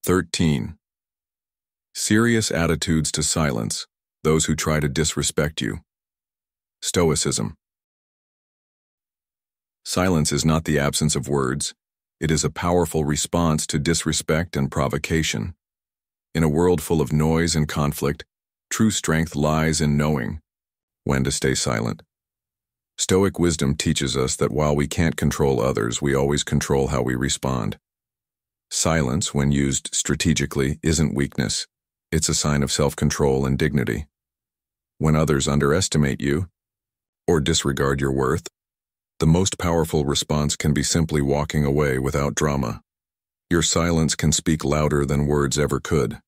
13. Serious attitudes to silence, those who try to disrespect you. Stoicism. Silence is not the absence of words. It is a powerful response to disrespect and provocation. In a world full of noise and conflict, true strength lies in knowing when to stay silent. Stoic wisdom teaches us that while we can't control others, we always control how we respond. Silence, when used strategically, isn't weakness. It's a sign of self-control and dignity. When others underestimate you or disregard your worth, the most powerful response can be simply walking away without drama. Your silence can speak louder than words ever could.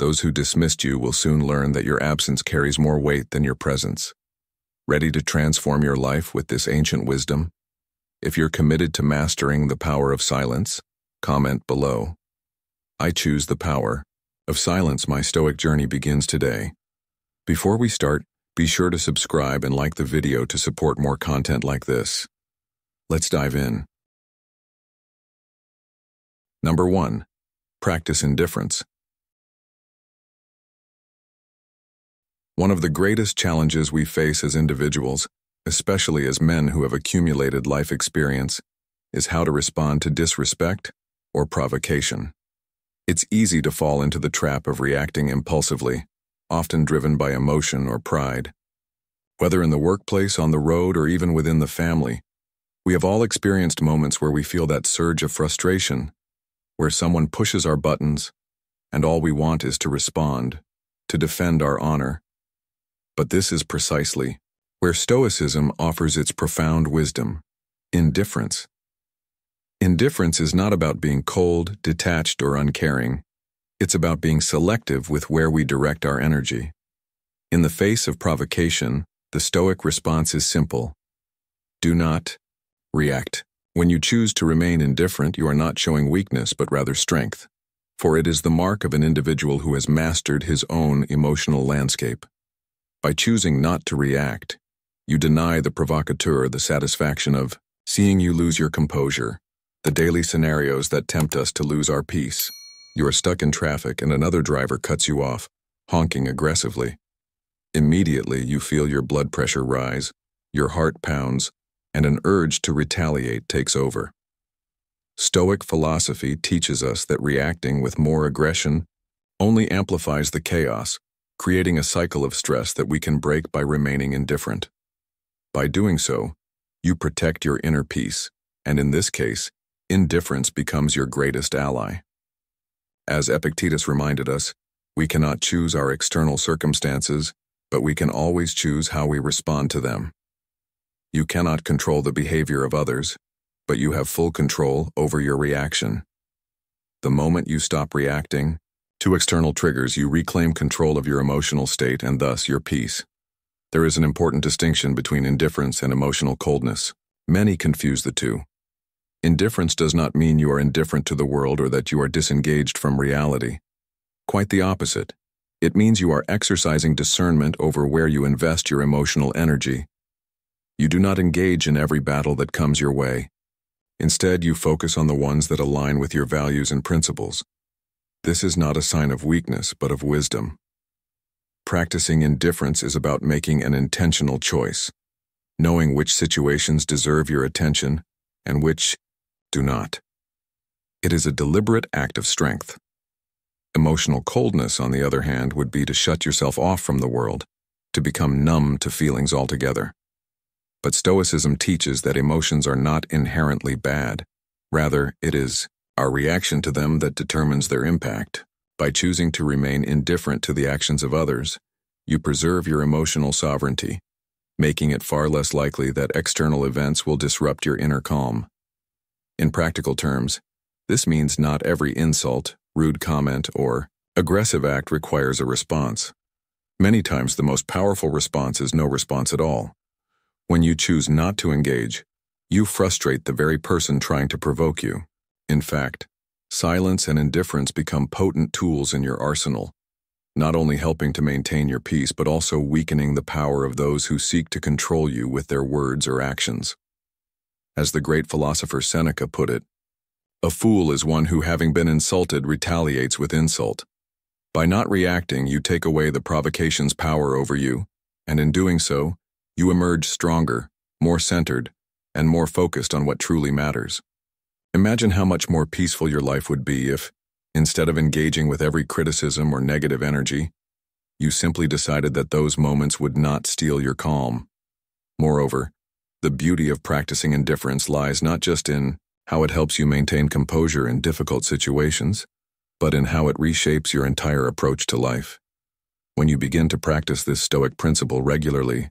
Those who dismissed you will soon learn that your absence carries more weight than your presence. Ready to transform your life with this ancient wisdom? If you're committed to mastering the power of silence, comment below. I choose the power of silence. My Stoic journey begins today. Before we start, be sure to subscribe and like the video to support more content like this. Let's dive in. Number 1. Practice indifference. One of the greatest challenges we face as individuals, especially as men who have accumulated life experience, is how to respond to disrespect or provocation. It's easy to fall into the trap of reacting impulsively, often driven by emotion or pride. Whether in the workplace, on the road, or even within the family, we have all experienced moments where we feel that surge of frustration, where someone pushes our buttons, and all we want is to respond, to defend our honor. But this is precisely where Stoicism offers its profound wisdom: indifference. Indifference is not about being cold, detached, or uncaring. It's about being selective with where we direct our energy. In the face of provocation, the Stoic response is simple: do not react. When you choose to remain indifferent, you are not showing weakness but rather strength, for it is the mark of an individual who has mastered his own emotional landscape. By choosing not to react, you deny the provocateur the satisfaction of seeing you lose your composure, the daily scenarios that tempt us to lose our peace. You are stuck in traffic and another driver cuts you off, honking aggressively. Immediately, you feel your blood pressure rise, your heart pounds, and an urge to retaliate takes over. Stoic philosophy teaches us that reacting with more aggression only amplifies the chaos, creating a cycle of stress that we can break by remaining indifferent. By doing so, you protect your inner peace, and in this case, indifference becomes your greatest ally. As Epictetus reminded us, we cannot choose our external circumstances, but we can always choose how we respond to them. You cannot control the behavior of others, but you have full control over your reaction. The moment you stop reacting to external triggers, you reclaim control of your emotional state and thus your peace. There is an important distinction between indifference and emotional coldness. Many confuse the two. Indifference does not mean you are indifferent to the world or that you are disengaged from reality. Quite the opposite. It means you are exercising discernment over where you invest your emotional energy. You do not engage in every battle that comes your way. Instead, you focus on the ones that align with your values and principles. This is not a sign of weakness, but of wisdom. Practicing indifference is about making an intentional choice, knowing which situations deserve your attention and which do not. It is a deliberate act of strength. Emotional coldness, on the other hand, would be to shut yourself off from the world, to become numb to feelings altogether. But Stoicism teaches that emotions are not inherently bad. Rather, it is our reaction to them that determines their impact. By choosing to remain indifferent to the actions of others, you preserve your emotional sovereignty, making it far less likely that external events will disrupt your inner calm. In practical terms, this means not every insult, rude comment, or aggressive act requires a response. Many times the most powerful response is no response at all. When you choose not to engage, you frustrate the very person trying to provoke you. In fact, silence and indifference become potent tools in your arsenal, not only helping to maintain your peace but also weakening the power of those who seek to control you with their words or actions. As the great philosopher Seneca put it, A fool is one who, having been insulted, retaliates with insult. By not reacting, you take away the provocation's power over you, and in doing so, you emerge stronger, more centered, and more focused on what truly matters. Imagine how much more peaceful your life would be if, instead of engaging with every criticism or negative energy, you simply decided that those moments would not steal your calm. Moreover, the beauty of practicing indifference lies not just in how it helps you maintain composure in difficult situations, but in how it reshapes your entire approach to life. When you begin to practice this Stoic principle regularly,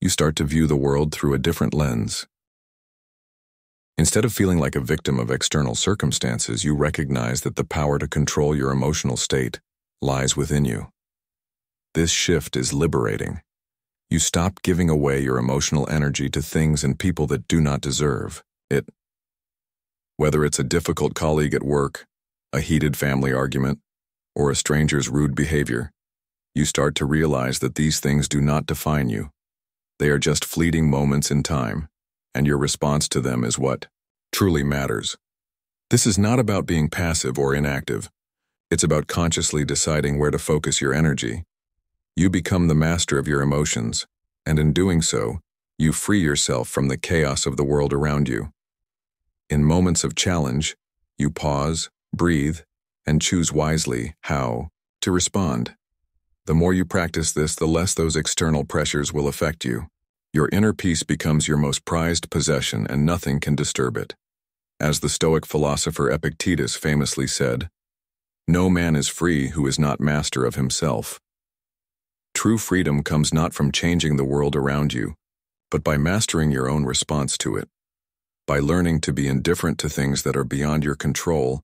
you start to view the world through a different lens. Instead of feeling like a victim of external circumstances, you recognize that the power to control your emotional state lies within you. This shift is liberating. You stop giving away your emotional energy to things and people that do not deserve it. Whether it's a difficult colleague at work, a heated family argument, or a stranger's rude behavior, you start to realize that these things do not define you. They are just fleeting moments in time, and your response to them is what truly matters. This is not about being passive or inactive. It's about consciously deciding where to focus your energy. You become the master of your emotions, and in doing so, you free yourself from the chaos of the world around you. In moments of challenge, you pause, breathe, and choose wisely how to respond. The more you practice this, the less those external pressures will affect you. Your inner peace becomes your most prized possession, and nothing can disturb it. As the Stoic philosopher Epictetus famously said, "No man is free who is not master of himself." True freedom comes not from changing the world around you, but by mastering your own response to it. By learning to be indifferent to things that are beyond your control,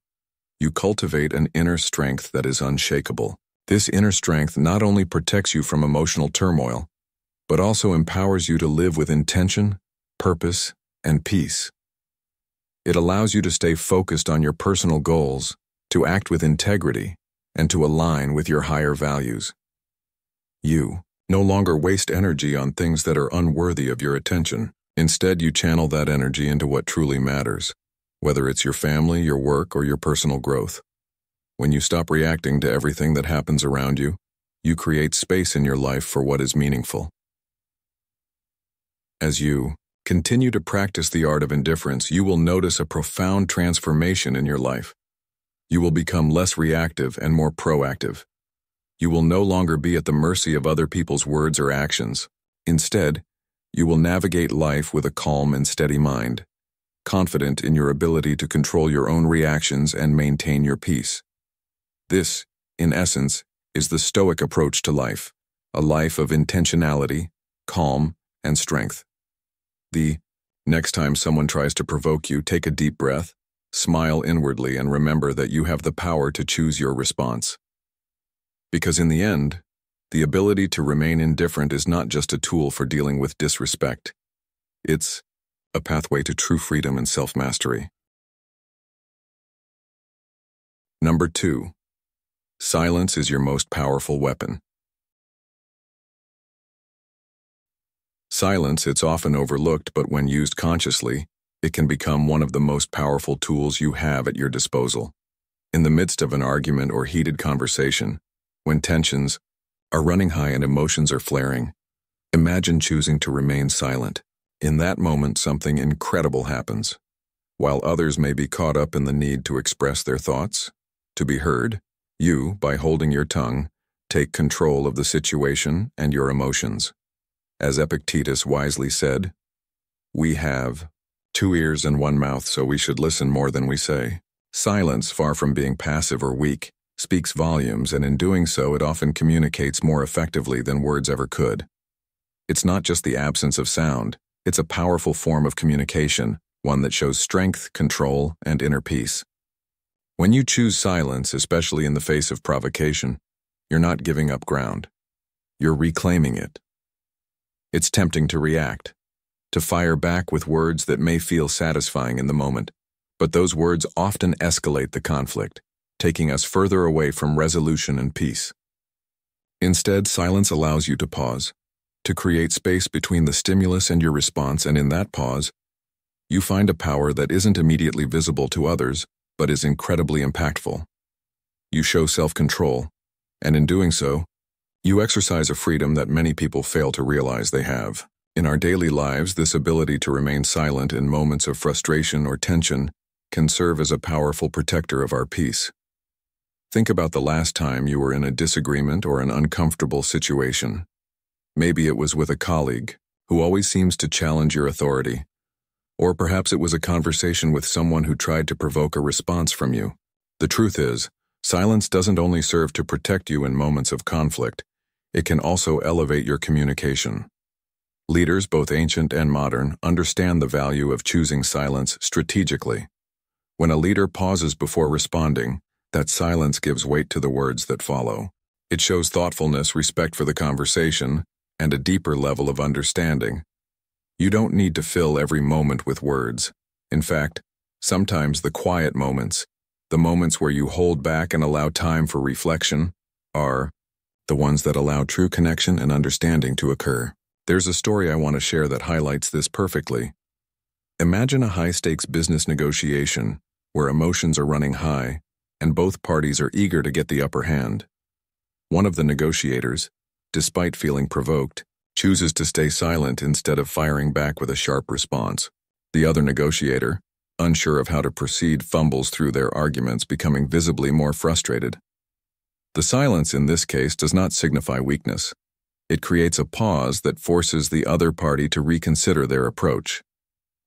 you cultivate an inner strength that is unshakable. This inner strength not only protects you from emotional turmoil, but also empowers you to live with intention, purpose, and peace. It allows you to stay focused on your personal goals, to act with integrity, and to align with your higher values. You no longer waste energy on things that are unworthy of your attention. Instead, you channel that energy into what truly matters, whether it's your family, your work, or your personal growth. When you stop reacting to everything that happens around you, you create space in your life for what is meaningful. As you continue to practice the art of indifference, you will notice a profound transformation in your life. You will become less reactive and more proactive. You will no longer be at the mercy of other people's words or actions. Instead, you will navigate life with a calm and steady mind, confident in your ability to control your own reactions and maintain your peace. This, in essence, is the Stoic approach to life, a life of intentionality, calm, and strength. The next time someone tries to provoke you, take a deep breath, smile inwardly, and remember that you have the power to choose your response. Because in the end, the ability to remain indifferent is not just a tool for dealing with disrespect. It's a pathway to true freedom and self-mastery. Number 2. Silence is your most powerful weapon. Silence, it's often overlooked, but when used consciously, it can become one of the most powerful tools you have at your disposal. In the midst of an argument or heated conversation, when tensions are running high and emotions are flaring, imagine choosing to remain silent. In that moment, something incredible happens. While others may be caught up in the need to express their thoughts, to be heard, you, by holding your tongue, take control of the situation and your emotions. As Epictetus wisely said, "We have 2 ears and 1 mouth, so we should listen more than we say." Silence, far from being passive or weak, speaks volumes, and in doing so, it often communicates more effectively than words ever could. It's not just the absence of sound, it's a powerful form of communication, one that shows strength, control, and inner peace. When you choose silence, especially in the face of provocation, you're not giving up ground. You're reclaiming it. It's tempting to react, to fire back with words that may feel satisfying in the moment, but those words often escalate the conflict, taking us further away from resolution and peace. Instead, silence allows you to pause, to create space between the stimulus and your response, and in that pause, you find a power that isn't immediately visible to others, but is incredibly impactful. You show self-control, and in doing so, you exercise a freedom that many people fail to realize they have. In our daily lives, this ability to remain silent in moments of frustration or tension can serve as a powerful protector of our peace. Think about the last time you were in a disagreement or an uncomfortable situation. Maybe it was with a colleague who always seems to challenge your authority, or perhaps it was a conversation with someone who tried to provoke a response from you. The truth is, silence doesn't only serve to protect you in moments of conflict, it can also elevate your communication. Leaders, both ancient and modern, understand the value of choosing silence strategically. When a leader pauses before responding, that silence gives weight to the words that follow. It shows thoughtfulness, respect for the conversation, and a deeper level of understanding. You don't need to fill every moment with words. In fact, sometimes the quiet moments, the moments where you hold back and allow time for reflection, are the ones that allow true connection and understanding to occur. There's a story I want to share that highlights this perfectly. Imagine a high-stakes business negotiation where emotions are running high and both parties are eager to get the upper hand. One of the negotiators, despite feeling provoked, chooses to stay silent instead of firing back with a sharp response. The other negotiator, unsure of how to proceed, fumbles through their arguments, becoming visibly more frustrated. The silence in this case does not signify weakness. It creates a pause that forces the other party to reconsider their approach.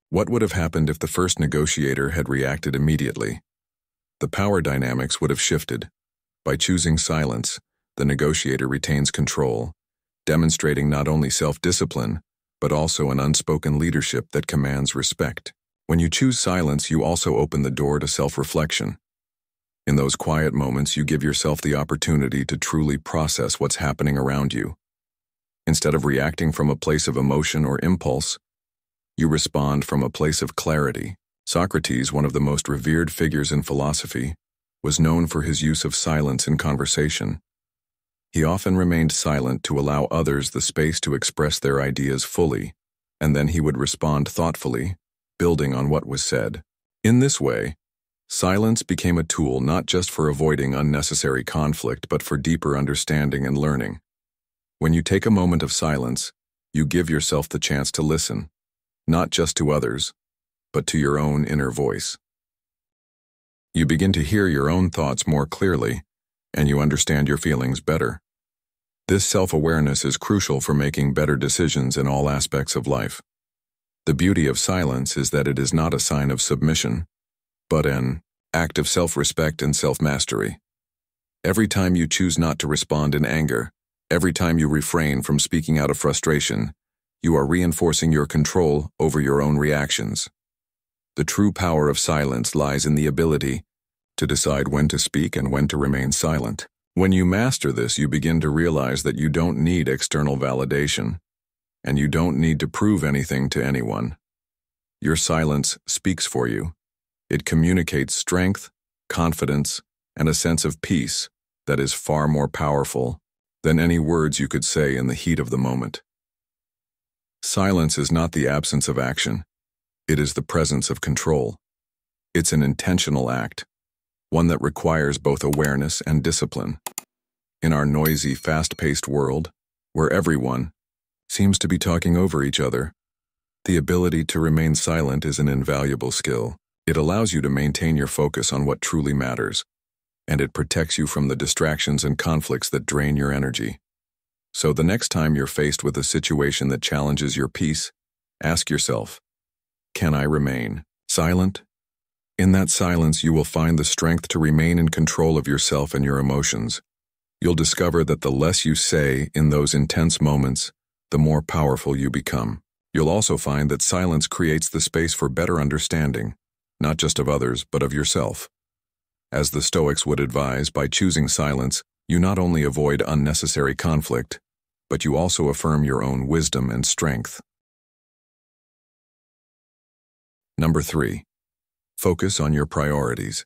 What would have happened if the first negotiator had reacted immediately? The power dynamics would have shifted. By choosing silence, the negotiator retains control, demonstrating not only self-discipline, but also an unspoken leadership that commands respect. When you choose silence, you also open the door to self-reflection. In those quiet moments, you give yourself the opportunity to truly process what's happening around you. Instead of reacting from a place of emotion or impulse, you respond from a place of clarity. Socrates, one of the most revered figures in philosophy, was known for his use of silence in conversation. He often remained silent to allow others the space to express their ideas fully, and then he would respond thoughtfully, building on what was said. In this way, silence became a tool not just for avoiding unnecessary conflict, but for deeper understanding and learning. When you take a moment of silence, you give yourself the chance to listen, not just to others, but to your own inner voice. You begin to hear your own thoughts more clearly, and you understand your feelings better. This self-awareness is crucial for making better decisions in all aspects of life. The beauty of silence is that it is not a sign of submission, but an act of self-respect and self-mastery. Every time you choose not to respond in anger, every time you refrain from speaking out of frustration, you are reinforcing your control over your own reactions. The true power of silence lies in the ability to decide when to speak and when to remain silent. When you master this, you begin to realize that you don't need external validation, and you don't need to prove anything to anyone. Your silence speaks for you. It communicates strength, confidence, and a sense of peace that is far more powerful than any words you could say in the heat of the moment. Silence is not the absence of action. It is the presence of control. It's an intentional act, one that requires both awareness and discipline. In our noisy, fast-paced world, where everyone seems to be talking over each other, the ability to remain silent is an invaluable skill. It allows you to maintain your focus on what truly matters, and it protects you from the distractions and conflicts that drain your energy. So the next time you're faced with a situation that challenges your peace, ask yourself, can I remain silent? In that silence, you will find the strength to remain in control of yourself and your emotions. You'll discover that the less you say in those intense moments, the more powerful you become. You'll also find that silence creates the space for better understanding, not just of others, but of yourself. As the Stoics would advise, by choosing silence, you not only avoid unnecessary conflict, but you also affirm your own wisdom and strength. Number 3. Focus on your priorities.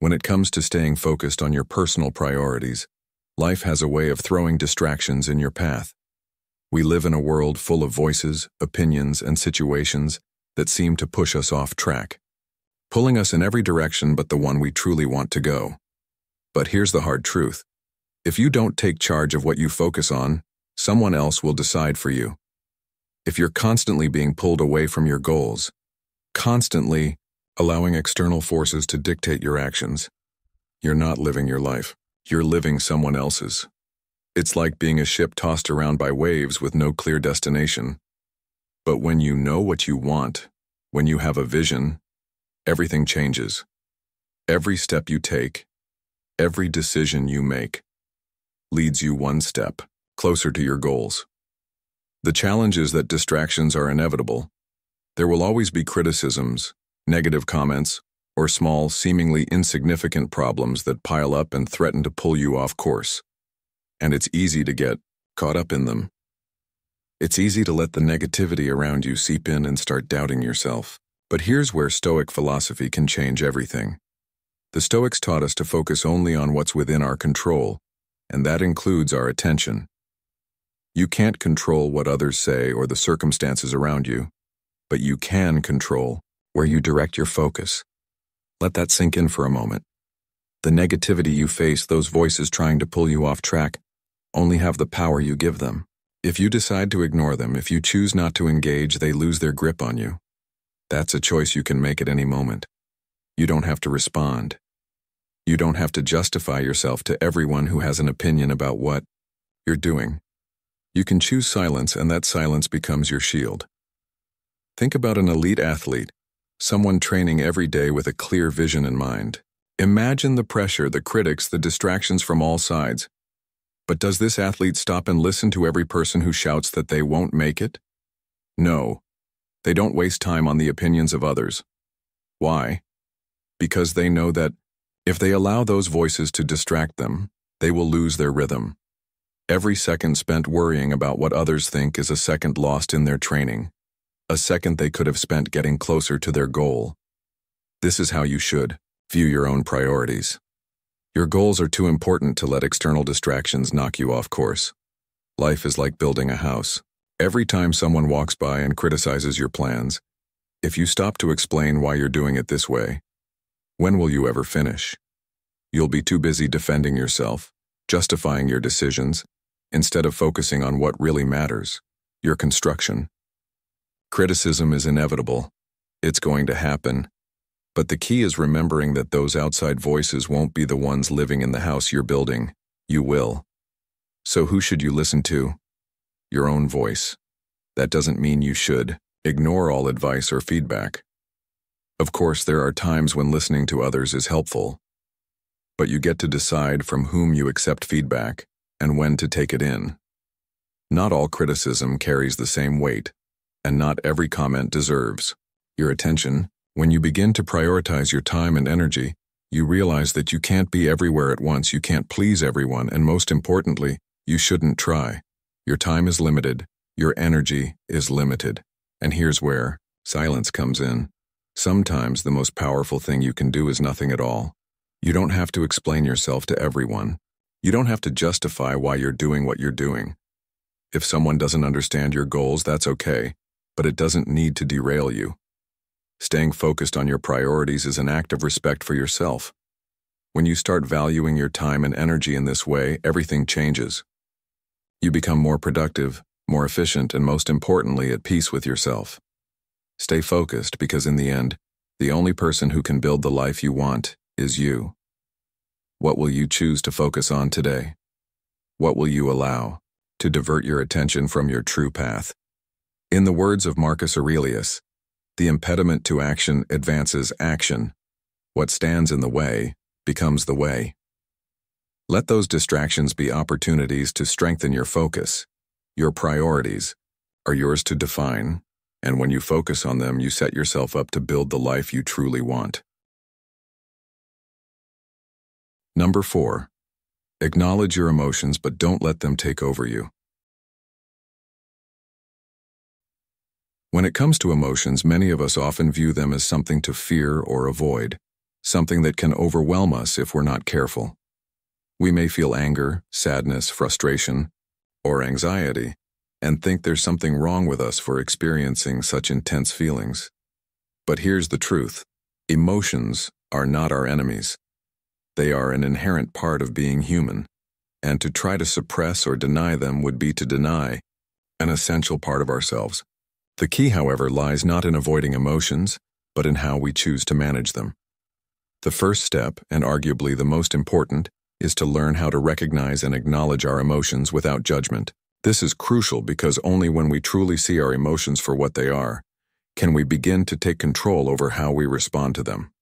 When it comes to staying focused on your personal priorities, life has a way of throwing distractions in your path. We live in a world full of voices, opinions, and situations that seem to push us off track, pulling us in every direction but the one we truly want to go. But here's the hard truth. If you don't take charge of what you focus on, someone else will decide for you. If you're constantly being pulled away from your goals, constantly allowing external forces to dictate your actions, you're not living your life. You're living someone else's. It's like being a ship tossed around by waves with no clear destination. But when you know what you want, when you have a vision, everything changes. Every step you take, every decision you make, leads you one step closer to your goals. The challenge is that distractions are inevitable. There will always be criticisms, negative comments, or small, seemingly insignificant problems that pile up and threaten to pull you off course. And it's easy to get caught up in them. It's easy to let the negativity around you seep in and start doubting yourself. But here's where Stoic philosophy can change everything. The Stoics taught us to focus only on what's within our control, and that includes our attention. You can't control what others say or the circumstances around you, but you can control where you direct your focus. Let that sink in for a moment. The negativity you face, those voices trying to pull you off track, only have the power you give them. If you decide to ignore them, if you choose not to engage, they lose their grip on you. That's a choice you can make at any moment. You don't have to respond. You don't have to justify yourself to everyone who has an opinion about what you're doing. You can choose silence, and that silence becomes your shield. Think about an elite athlete, someone training every day with a clear vision in mind. Imagine the pressure, the critics, the distractions from all sides. But does this athlete stop and listen to every person who shouts that they won't make it? No. They don't waste time on the opinions of others. Why? Because they know that if they allow those voices to distract them, they will lose their rhythm. Every second spent worrying about what others think is a second lost in their training, a second they could have spent getting closer to their goal. This is how you should view your own priorities. Your goals are too important to let external distractions knock you off course. Life is like building a house. Every time someone walks by and criticizes your plans, if you stop to explain why you're doing it this way, when will you ever finish? You'll be too busy defending yourself, justifying your decisions, instead of focusing on what really matters, your construction. Criticism is inevitable. It's going to happen. But the key is remembering that those outside voices won't be the ones living in the house you're building. You will. So who should you listen to? Your own voice. That doesn't mean you should ignore all advice or feedback. Of course, there are times when listening to others is helpful. But you get to decide from whom you accept feedback and when to take it in. Not all criticism carries the same weight, and not every comment deserves your attention. When you begin to prioritize your time and energy, you realize that you can't be everywhere at once, you can't please everyone, and most importantly, you shouldn't try. Your time is limited, your energy is limited. And here's where silence comes in. Sometimes the most powerful thing you can do is nothing at all. You don't have to explain yourself to everyone. You don't have to justify why you're doing what you're doing. If someone doesn't understand your goals, that's okay, but it doesn't need to derail you. Staying focused on your priorities is an act of respect for yourself. When you start valuing your time and energy in this way, everything changes. You become more productive, more efficient, and most importantly, at peace with yourself. Stay focused because in the end, the only person who can build the life you want is you. What will you choose to focus on today? What will you allow to divert your attention from your true path? In the words of Marcus Aurelius, the impediment to action advances action. What stands in the way becomes the way. Let those distractions be opportunities to strengthen your focus. Your priorities are yours to define, and when you focus on them, you set yourself up to build the life you truly want. Number 4. Acknowledge your emotions, but don't let them take over you. When it comes to emotions, many of us often view them as something to fear or avoid, something that can overwhelm us if we're not careful. We may feel anger, sadness, frustration, or anxiety, and think there's something wrong with us for experiencing such intense feelings. But here's the truth. Emotions are not our enemies. They are an inherent part of being human, and to try to suppress or deny them would be to deny an essential part of ourselves. The key, however, lies not in avoiding emotions, but in how we choose to manage them. The first step, and arguably the most important, is to learn how to recognize and acknowledge our emotions without judgment. This is crucial because only when we truly see our emotions for what they are, can we begin to take control over how we respond to them.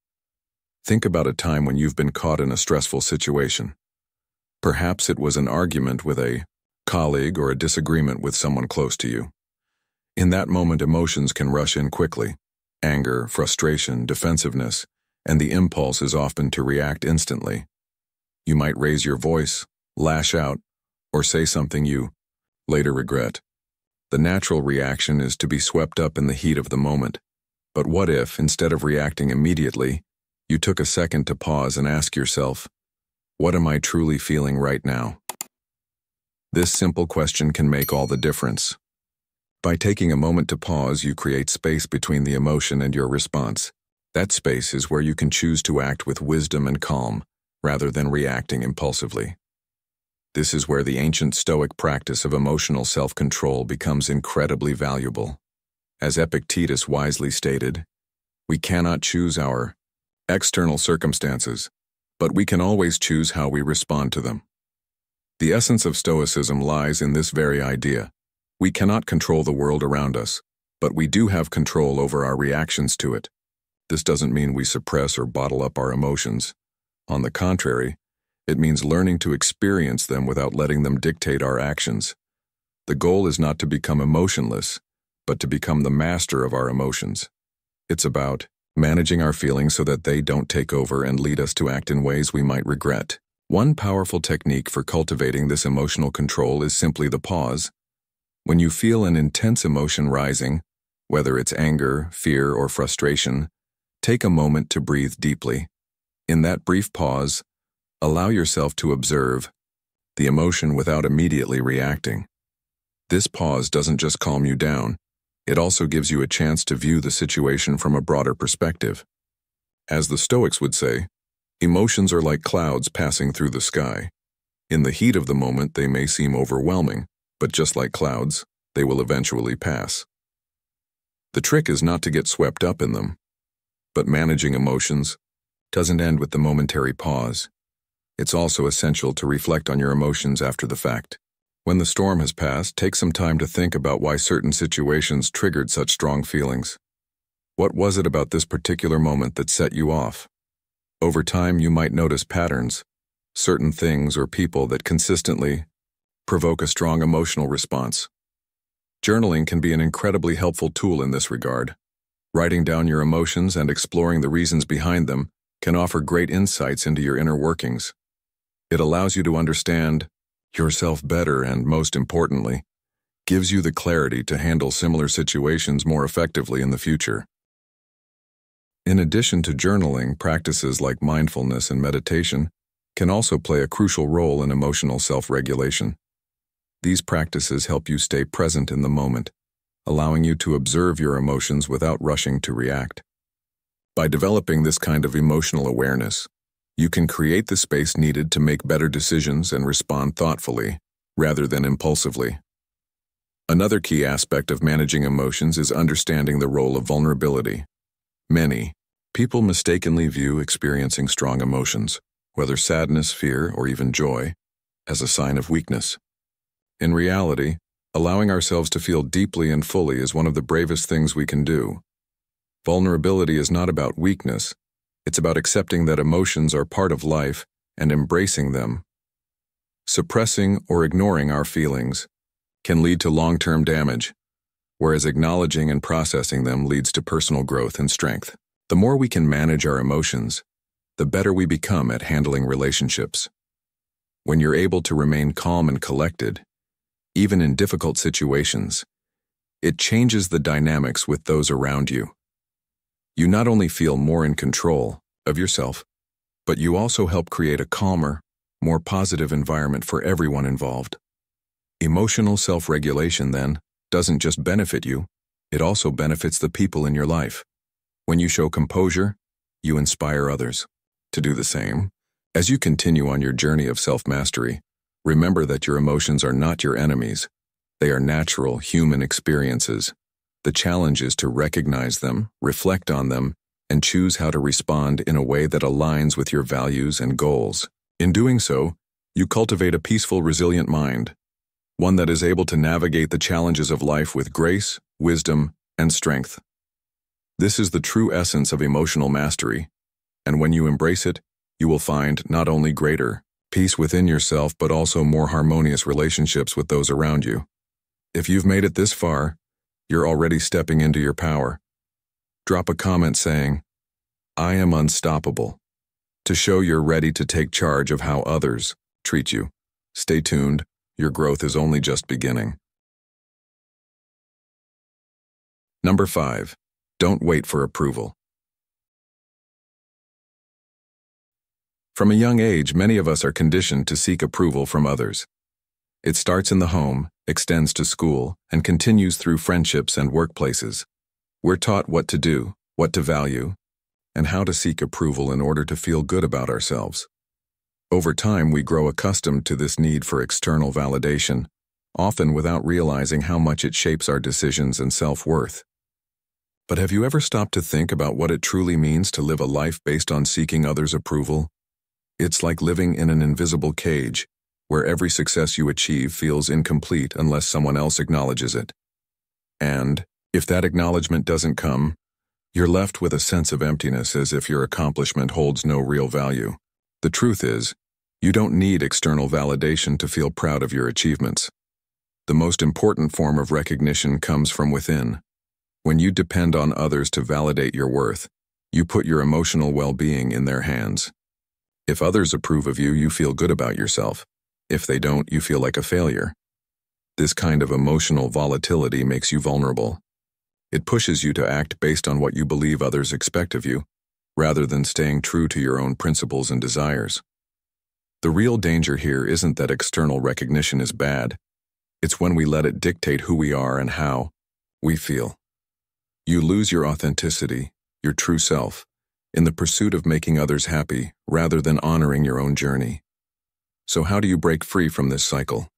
Think about a time when you've been caught in a stressful situation. Perhaps it was an argument with a colleague or a disagreement with someone close to you. In that moment, emotions can rush in quickly. Anger, frustration, defensiveness, and the impulse is often to react instantly. You might raise your voice, lash out, or say something you later regret. The natural reaction is to be swept up in the heat of the moment. But what if, instead of reacting immediately, you took a second to pause and ask yourself, what am I truly feeling right now? This simple question can make all the difference. By taking a moment to pause, you create space between the emotion and your response. That space is where you can choose to act with wisdom and calm, rather than reacting impulsively. This is where the ancient Stoic practice of emotional self-control becomes incredibly valuable. As Epictetus wisely stated, we cannot choose our external circumstances, but we can always choose how we respond to them. The essence of Stoicism lies in this very idea. We cannot control the world around us, but we do have control over our reactions to it. This doesn't mean we suppress or bottle up our emotions. On the contrary, it means learning to experience them without letting them dictate our actions. The goal is not to become emotionless, but to become the master of our emotions. It's about managing our feelings so that they don't take over and lead us to act in ways we might regret. One powerful technique for cultivating this emotional control is simply the pause. When you feel an intense emotion rising, whether it's anger, fear, or frustration, take a moment to breathe deeply. In that brief pause, allow yourself to observe the emotion without immediately reacting. This pause doesn't just calm you down, it also gives you a chance to view the situation from a broader perspective. As the Stoics would say, emotions are like clouds passing through the sky. In the heat of the moment, they may seem overwhelming, but just like clouds, they will eventually pass. The trick is not to get swept up in them, but managing emotions doesn't end with the momentary pause. It's also essential to reflect on your emotions after the fact. When the storm has passed, take some time to think about why certain situations triggered such strong feelings. What was it about this particular moment that set you off? Over time, you might notice patterns, certain things or people that consistently provoke a strong emotional response. Journaling can be an incredibly helpful tool in this regard. Writing down your emotions and exploring the reasons behind them can offer great insights into your inner workings. It allows you to understand yourself better and, most importantly, gives you the clarity to handle similar situations more effectively in the future. In addition to journaling, practices like mindfulness and meditation can also play a crucial role in emotional self-regulation. These practices help you stay present in the moment, allowing you to observe your emotions without rushing to react. By developing this kind of emotional awareness, you can create the space needed to make better decisions and respond thoughtfully, rather than impulsively. Another key aspect of managing emotions is understanding the role of vulnerability. Many people mistakenly view experiencing strong emotions, whether sadness, fear, or even joy, as a sign of weakness. In reality, allowing ourselves to feel deeply and fully is one of the bravest things we can do. Vulnerability is not about weakness. It's about accepting that emotions are part of life and embracing them. Suppressing or ignoring our feelings can lead to long-term damage, whereas acknowledging and processing them leads to personal growth and strength. The more we can manage our emotions, the better we become at handling relationships. When you're able to remain calm and collected, even in difficult situations, it changes the dynamics with those around you. You not only feel more in control of yourself, but you also help create a calmer, more positive environment for everyone involved. Emotional self-regulation, then, doesn't just benefit you, it also benefits the people in your life. When you show composure, you inspire others to do the same. As you continue on your journey of self-mastery, remember that your emotions are not your enemies. They are natural, human experiences. The challenge is to recognize them, reflect on them, and choose how to respond in a way that aligns with your values and goals. In doing so, you cultivate a peaceful, resilient mind, one that is able to navigate the challenges of life with grace, wisdom, and strength. This is the true essence of emotional mastery, and when you embrace it, you will find not only greater peace within yourself but also more harmonious relationships with those around you. If you've made it this far, you're already stepping into your power. Drop a comment saying, "I am unstoppable," to show you're ready to take charge of how others treat you. Stay tuned, your growth is only just beginning. Number 5. Don't wait for approval. From a young age, many of us are conditioned to seek approval from others. It starts in the home, extends to school, and continues through friendships and workplaces. We're taught what to do, what to value, and how to seek approval in order to feel good about ourselves. Over time, we grow accustomed to this need for external validation, often without realizing how much it shapes our decisions and self-worth. But have you ever stopped to think about what it truly means to live a life based on seeking others' approval? It's like living in an invisible cage, where every success you achieve feels incomplete unless someone else acknowledges it. And, if that acknowledgement doesn't come, you're left with a sense of emptiness as if your accomplishment holds no real value. The truth is, you don't need external validation to feel proud of your achievements. The most important form of recognition comes from within. When you depend on others to validate your worth, you put your emotional well-being in their hands. If others approve of you, you feel good about yourself. If they don't, you feel like a failure. This kind of emotional volatility makes you vulnerable. It pushes you to act based on what you believe others expect of you, rather than staying true to your own principles and desires. The real danger here isn't that external recognition is bad. It's when we let it dictate who we are and how we feel. You lose your authenticity, your true self, in the pursuit of making others happy rather than honoring your own journey. So how do you break free from this cycle?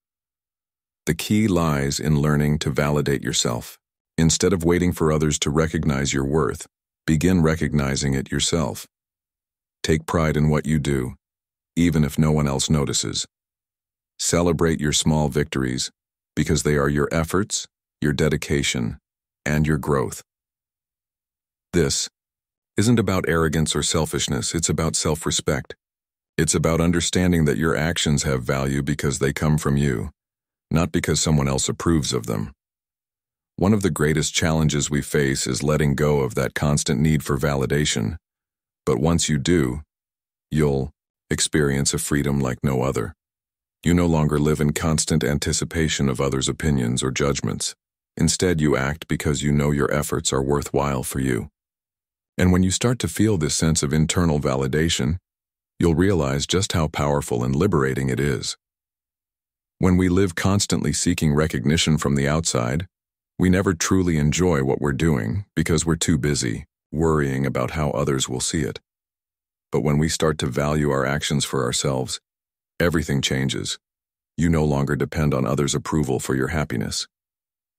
The key lies in learning to validate yourself. Instead of waiting for others to recognize your worth, begin recognizing it yourself. Take pride in what you do, even if no one else notices. Celebrate your small victories, because they are your efforts, your dedication, and your growth. This isn't about arrogance or selfishness, it's about self-respect. It's about understanding that your actions have value because they come from you, not because someone else approves of them. One of the greatest challenges we face is letting go of that constant need for validation. But once you do, you'll experience a freedom like no other. You no longer live in constant anticipation of others' opinions or judgments. Instead, you act because you know your efforts are worthwhile for you. And when you start to feel this sense of internal validation, you'll realize just how powerful and liberating it is. When we live constantly seeking recognition from the outside, we never truly enjoy what we're doing because we're too busy worrying about how others will see it. But when we start to value our actions for ourselves, everything changes. You no longer depend on others' approval for your happiness.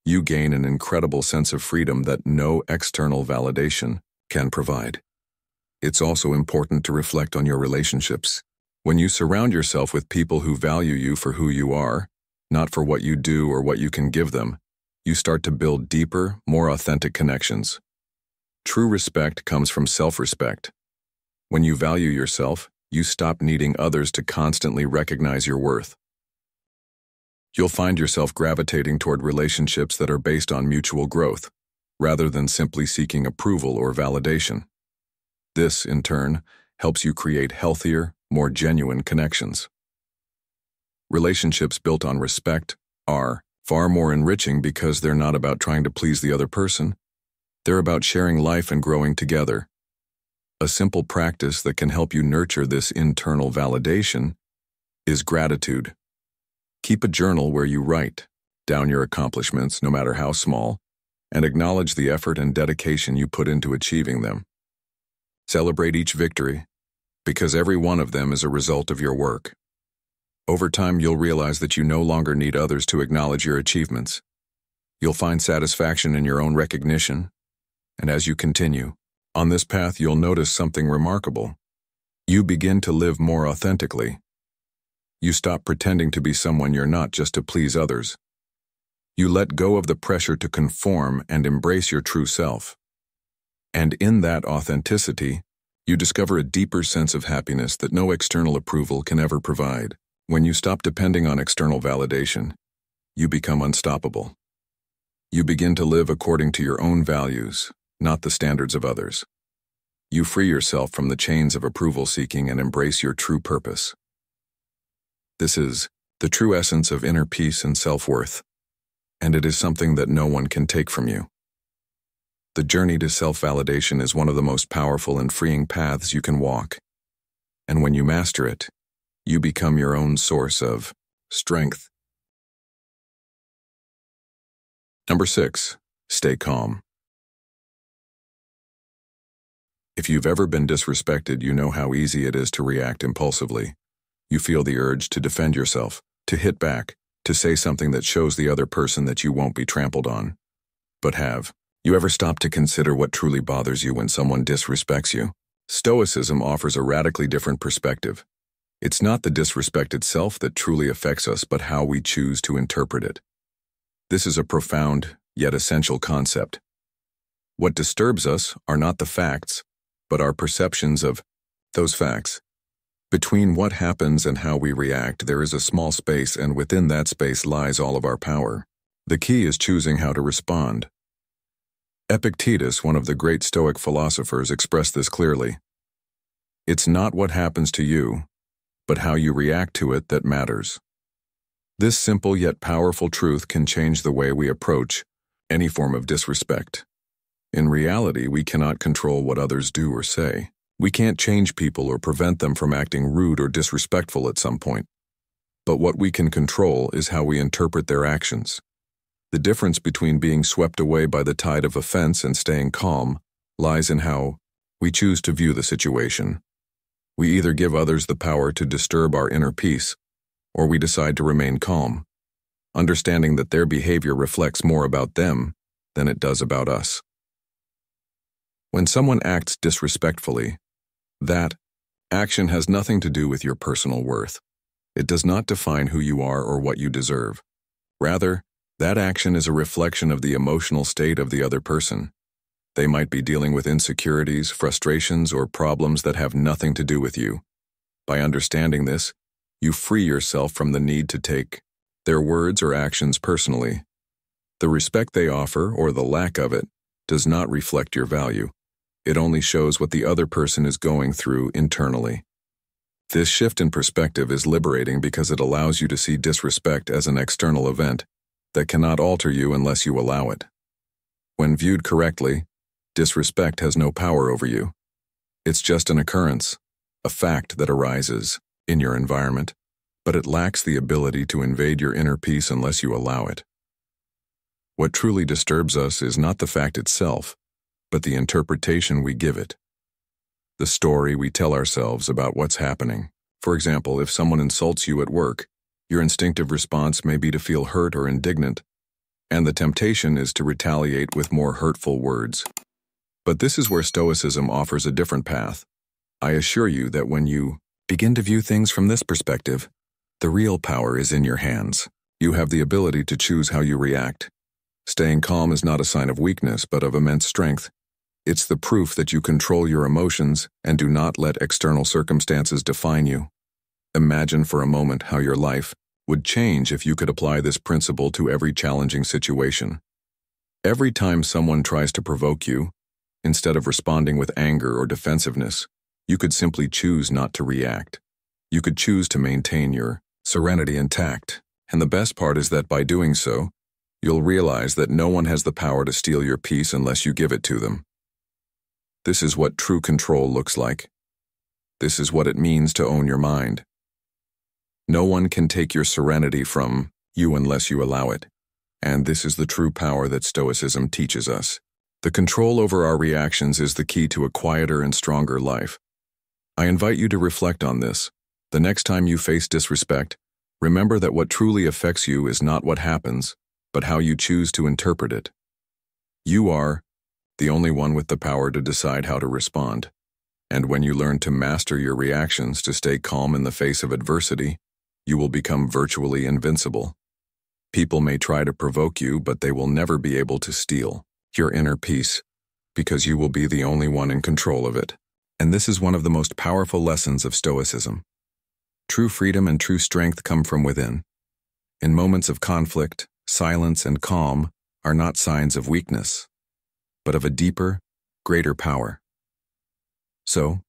You gain an incredible sense of freedom that no external validation can provide. It's also important to reflect on your relationships. When you surround yourself with people who value you for who you are, not for what you do or what you can give them, you start to build deeper, more authentic connections. True respect comes from self-respect. When you value yourself, you stop needing others to constantly recognize your worth. You'll find yourself gravitating toward relationships that are based on mutual growth, rather than simply seeking approval or validation. This, in turn, helps you create healthier, more genuine connections. Relationships built on respect are far more enriching because they're not about trying to please the other person. They're about sharing life and growing together. A simple practice that can help you nurture this internal validation is gratitude. Keep a journal where you write down your accomplishments, no matter how small, and acknowledge the effort and dedication you put into achieving them. Celebrate each victory, because every one of them is a result of your work. Over time, you'll realize that you no longer need others to acknowledge your achievements. You'll find satisfaction in your own recognition, and as you continue on this path, you'll notice something remarkable. You begin to live more authentically. You stop pretending to be someone you're not just to please others. You let go of the pressure to conform and embrace your true self. And in that authenticity, you discover a deeper sense of happiness that no external approval can ever provide. When you stop depending on external validation, you become unstoppable. You begin to live according to your own values, not the standards of others. You free yourself from the chains of approval seeking and embrace your true purpose. This is the true essence of inner peace and self-worth, and it is something that no one can take from you. The journey to self-validation is one of the most powerful and freeing paths you can walk, and when you master it, you become your own source of strength. Number 6, stay calm. If you've ever been disrespected, you know how easy it is to react impulsively. You feel the urge to defend yourself, to hit back, to say something that shows the other person that you won't be trampled on. But have you ever stopped to consider what truly bothers you when someone disrespects you? Stoicism offers a radically different perspective. It's not the disrespect itself that truly affects us, but how we choose to interpret it. This is a profound, yet essential concept. What disturbs us are not the facts, but our perceptions of those facts. Between what happens and how we react, there is a small space, and within that space lies all of our power. The key is choosing how to respond. Epictetus, one of the great Stoic philosophers, expressed this clearly. It's not what happens to you, but how you react to it that matters. This simple yet powerful truth can change the way we approach any form of disrespect. In reality, we cannot control what others do or say. We can't change people or prevent them from acting rude or disrespectful at some point. But what we can control is how we interpret their actions. The difference between being swept away by the tide of offense and staying calm lies in how we choose to view the situation. We either give others the power to disturb our inner peace, or we decide to remain calm, understanding that their behavior reflects more about them than it does about us. When someone acts disrespectfully, that action has nothing to do with your personal worth. It does not define who you are or what you deserve. Rather, that action is a reflection of the emotional state of the other person. They might be dealing with insecurities, frustrations, or problems that have nothing to do with you. By understanding this, you free yourself from the need to take their words or actions personally. The respect they offer, or the lack of it, does not reflect your value. It only shows what the other person is going through internally. This shift in perspective is liberating because it allows you to see disrespect as an external event that cannot alter you unless you allow it. When viewed correctly, disrespect has no power over you. It's just an occurrence, a fact that arises in your environment, but it lacks the ability to invade your inner peace unless you allow it. What truly disturbs us is not the fact itself, but the interpretation we give it. The story we tell ourselves about what's happening. For example, if someone insults you at work, your instinctive response may be to feel hurt or indignant, and the temptation is to retaliate with more hurtful words. But this is where Stoicism offers a different path. I assure you that when you begin to view things from this perspective, the real power is in your hands. You have the ability to choose how you react. Staying calm is not a sign of weakness, but of immense strength. It's the proof that you control your emotions and do not let external circumstances define you. Imagine for a moment how your life would change if you could apply this principle to every challenging situation. Every time someone tries to provoke you, instead of responding with anger or defensiveness, you could simply choose not to react. You could choose to maintain your serenity intact. And the best part is that by doing so, you'll realize that no one has the power to steal your peace unless you give it to them. This is what true control looks like. This is what it means to own your mind. No one can take your serenity from you unless you allow it. And this is the true power that Stoicism teaches us. The control over our reactions is the key to a quieter and stronger life. I invite you to reflect on this. The next time you face disrespect, remember that what truly affects you is not what happens, but how you choose to interpret it. You are the only one with the power to decide how to respond. And when you learn to master your reactions to stay calm in the face of adversity, you will become virtually invincible. People may try to provoke you, but they will never be able to steal your inner peace, because you will be the only one in control of it. And this is one of the most powerful lessons of Stoicism. True freedom and true strength come from within. In moments of conflict, silence and calm are not signs of weakness, but of a deeper, greater power. So,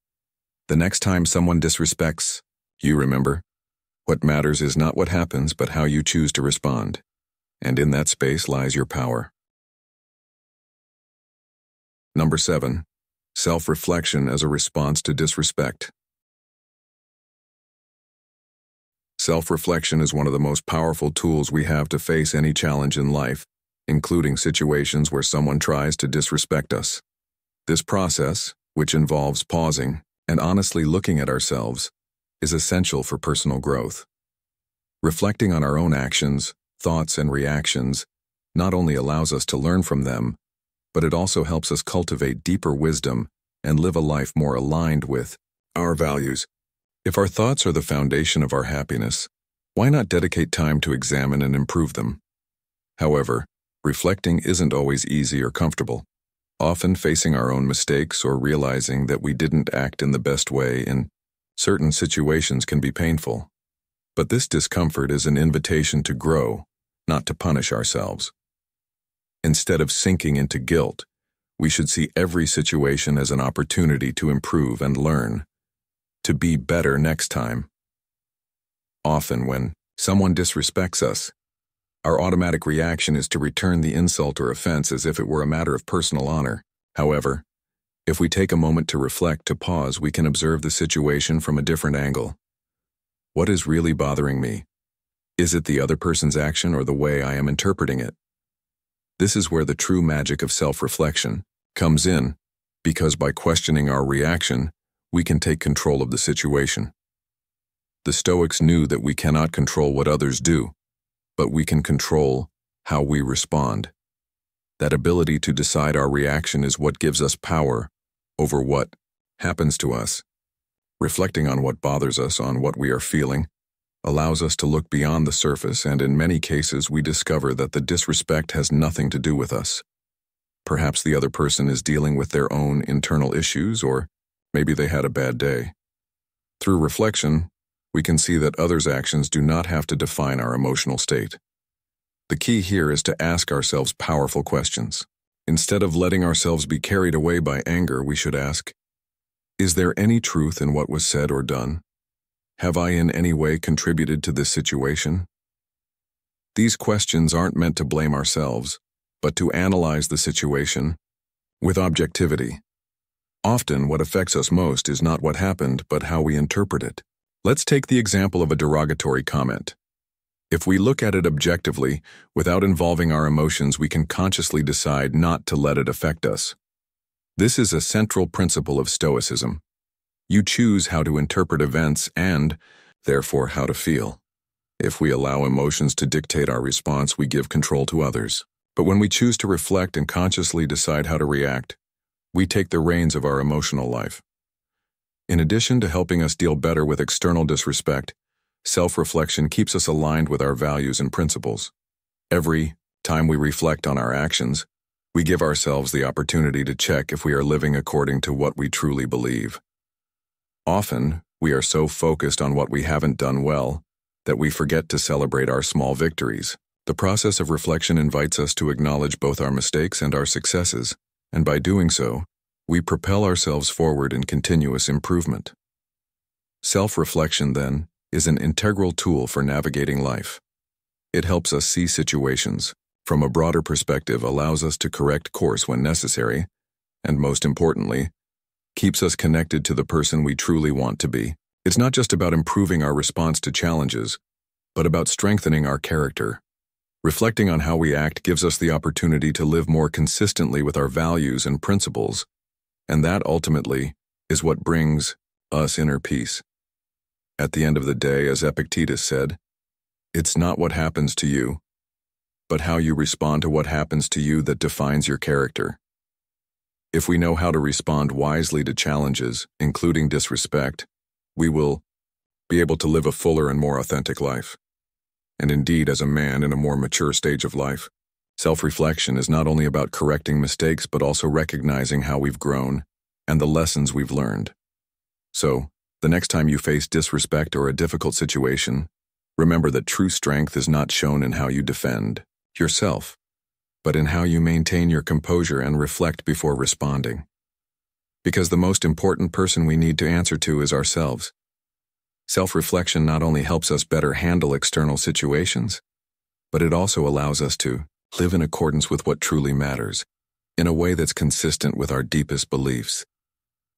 the next time someone disrespects, you remember, what matters is not what happens, but how you choose to respond. And in that space lies your power. Number 7. Self-reflection as a response to disrespect. Self-reflection is one of the most powerful tools we have to face any challenge in life, including situations where someone tries to disrespect us. This process, which involves pausing and honestly looking at ourselves, is essential for personal growth. Reflecting on our own actions, thoughts, and reactions not only allows us to learn from them, but it also helps us cultivate deeper wisdom and live a life more aligned with our values. If our thoughts are the foundation of our happiness, why not dedicate time to examine and improve them? However, reflecting isn't always easy or comfortable. Often facing our own mistakes or realizing that we didn't act in the best way in certain situations can be painful. But this discomfort is an invitation to grow, not to punish ourselves. Instead of sinking into guilt, we should see every situation as an opportunity to improve and learn, to be better next time. Often when someone disrespects us, our automatic reaction is to return the insult or offense as if it were a matter of personal honor. However, if we take a moment to reflect, to pause, we can observe the situation from a different angle. What is really bothering me? Is it the other person's action or the way I am interpreting it? This is where the true magic of self-reflection comes in, because by questioning our reaction, we can take control of the situation. The Stoics knew that we cannot control what others do, but we can control how we respond. That ability to decide our reaction is what gives us power over what happens to us. Reflecting on what bothers us, on what we are feeling, allows us to look beyond the surface, and in many cases we discover that the disrespect has nothing to do with us. Perhaps the other person is dealing with their own internal issues, or maybe they had a bad day. Through reflection, we can see that others' actions do not have to define our emotional state. The key here is to ask ourselves powerful questions. Instead of letting ourselves be carried away by anger, we should ask, is there any truth in what was said or done? Have I in any way contributed to this situation? These questions aren't meant to blame ourselves, but to analyze the situation with objectivity. Often, what affects us most is not what happened, but how we interpret it. Let's take the example of a derogatory comment. If we look at it objectively, without involving our emotions, we can consciously decide not to let it affect us. This is a central principle of Stoicism. You choose how to interpret events and, therefore, how to feel. If we allow emotions to dictate our response, we give control to others. But when we choose to reflect and consciously decide how to react, we take the reins of our emotional life. In addition to helping us deal better with external disrespect, self-reflection keeps us aligned with our values and principles. Every time we reflect on our actions, we give ourselves the opportunity to check if we are living according to what we truly believe. Often, we are so focused on what we haven't done well that we forget to celebrate our small victories. The process of reflection invites us to acknowledge both our mistakes and our successes, and by doing so, we propel ourselves forward in continuous improvement. Self-reflection, then, is an integral tool for navigating life. It helps us see situations from a broader perspective, allows us to correct course when necessary, and most importantly, keeps us connected to the person we truly want to be. It's not just about improving our response to challenges, but about strengthening our character. Reflecting on how we act gives us the opportunity to live more consistently with our values and principles, and that ultimately is what brings us inner peace. At the end of the day, as Epictetus said, it's not what happens to you, but how you respond to what happens to you that defines your character. If we know how to respond wisely to challenges, including disrespect, we will be able to live a fuller and more authentic life. And indeed, as a man in a more mature stage of life, self-reflection is not only about correcting mistakes but also recognizing how we've grown and the lessons we've learned. So, the next time you face disrespect or a difficult situation, remember that true strength is not shown in how you defend yourself, but in how you maintain your composure and reflect before responding. Because the most important person we need to answer to is ourselves. Self-reflection not only helps us better handle external situations, but it also allows us to live in accordance with what truly matters, in a way that's consistent with our deepest beliefs.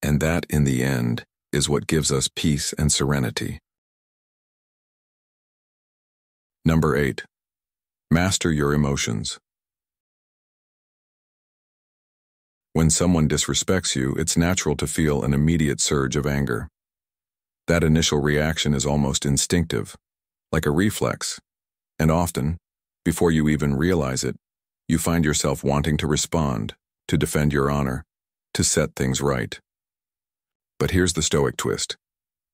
And that, in the end, is what gives us peace and serenity. Number 8. Master your emotions. When someone disrespects you, it's natural to feel an immediate surge of anger. That initial reaction is almost instinctive, like a reflex, and often, before you even realize it, you find yourself wanting to respond, to defend your honor, to set things right. But here's the Stoic twist.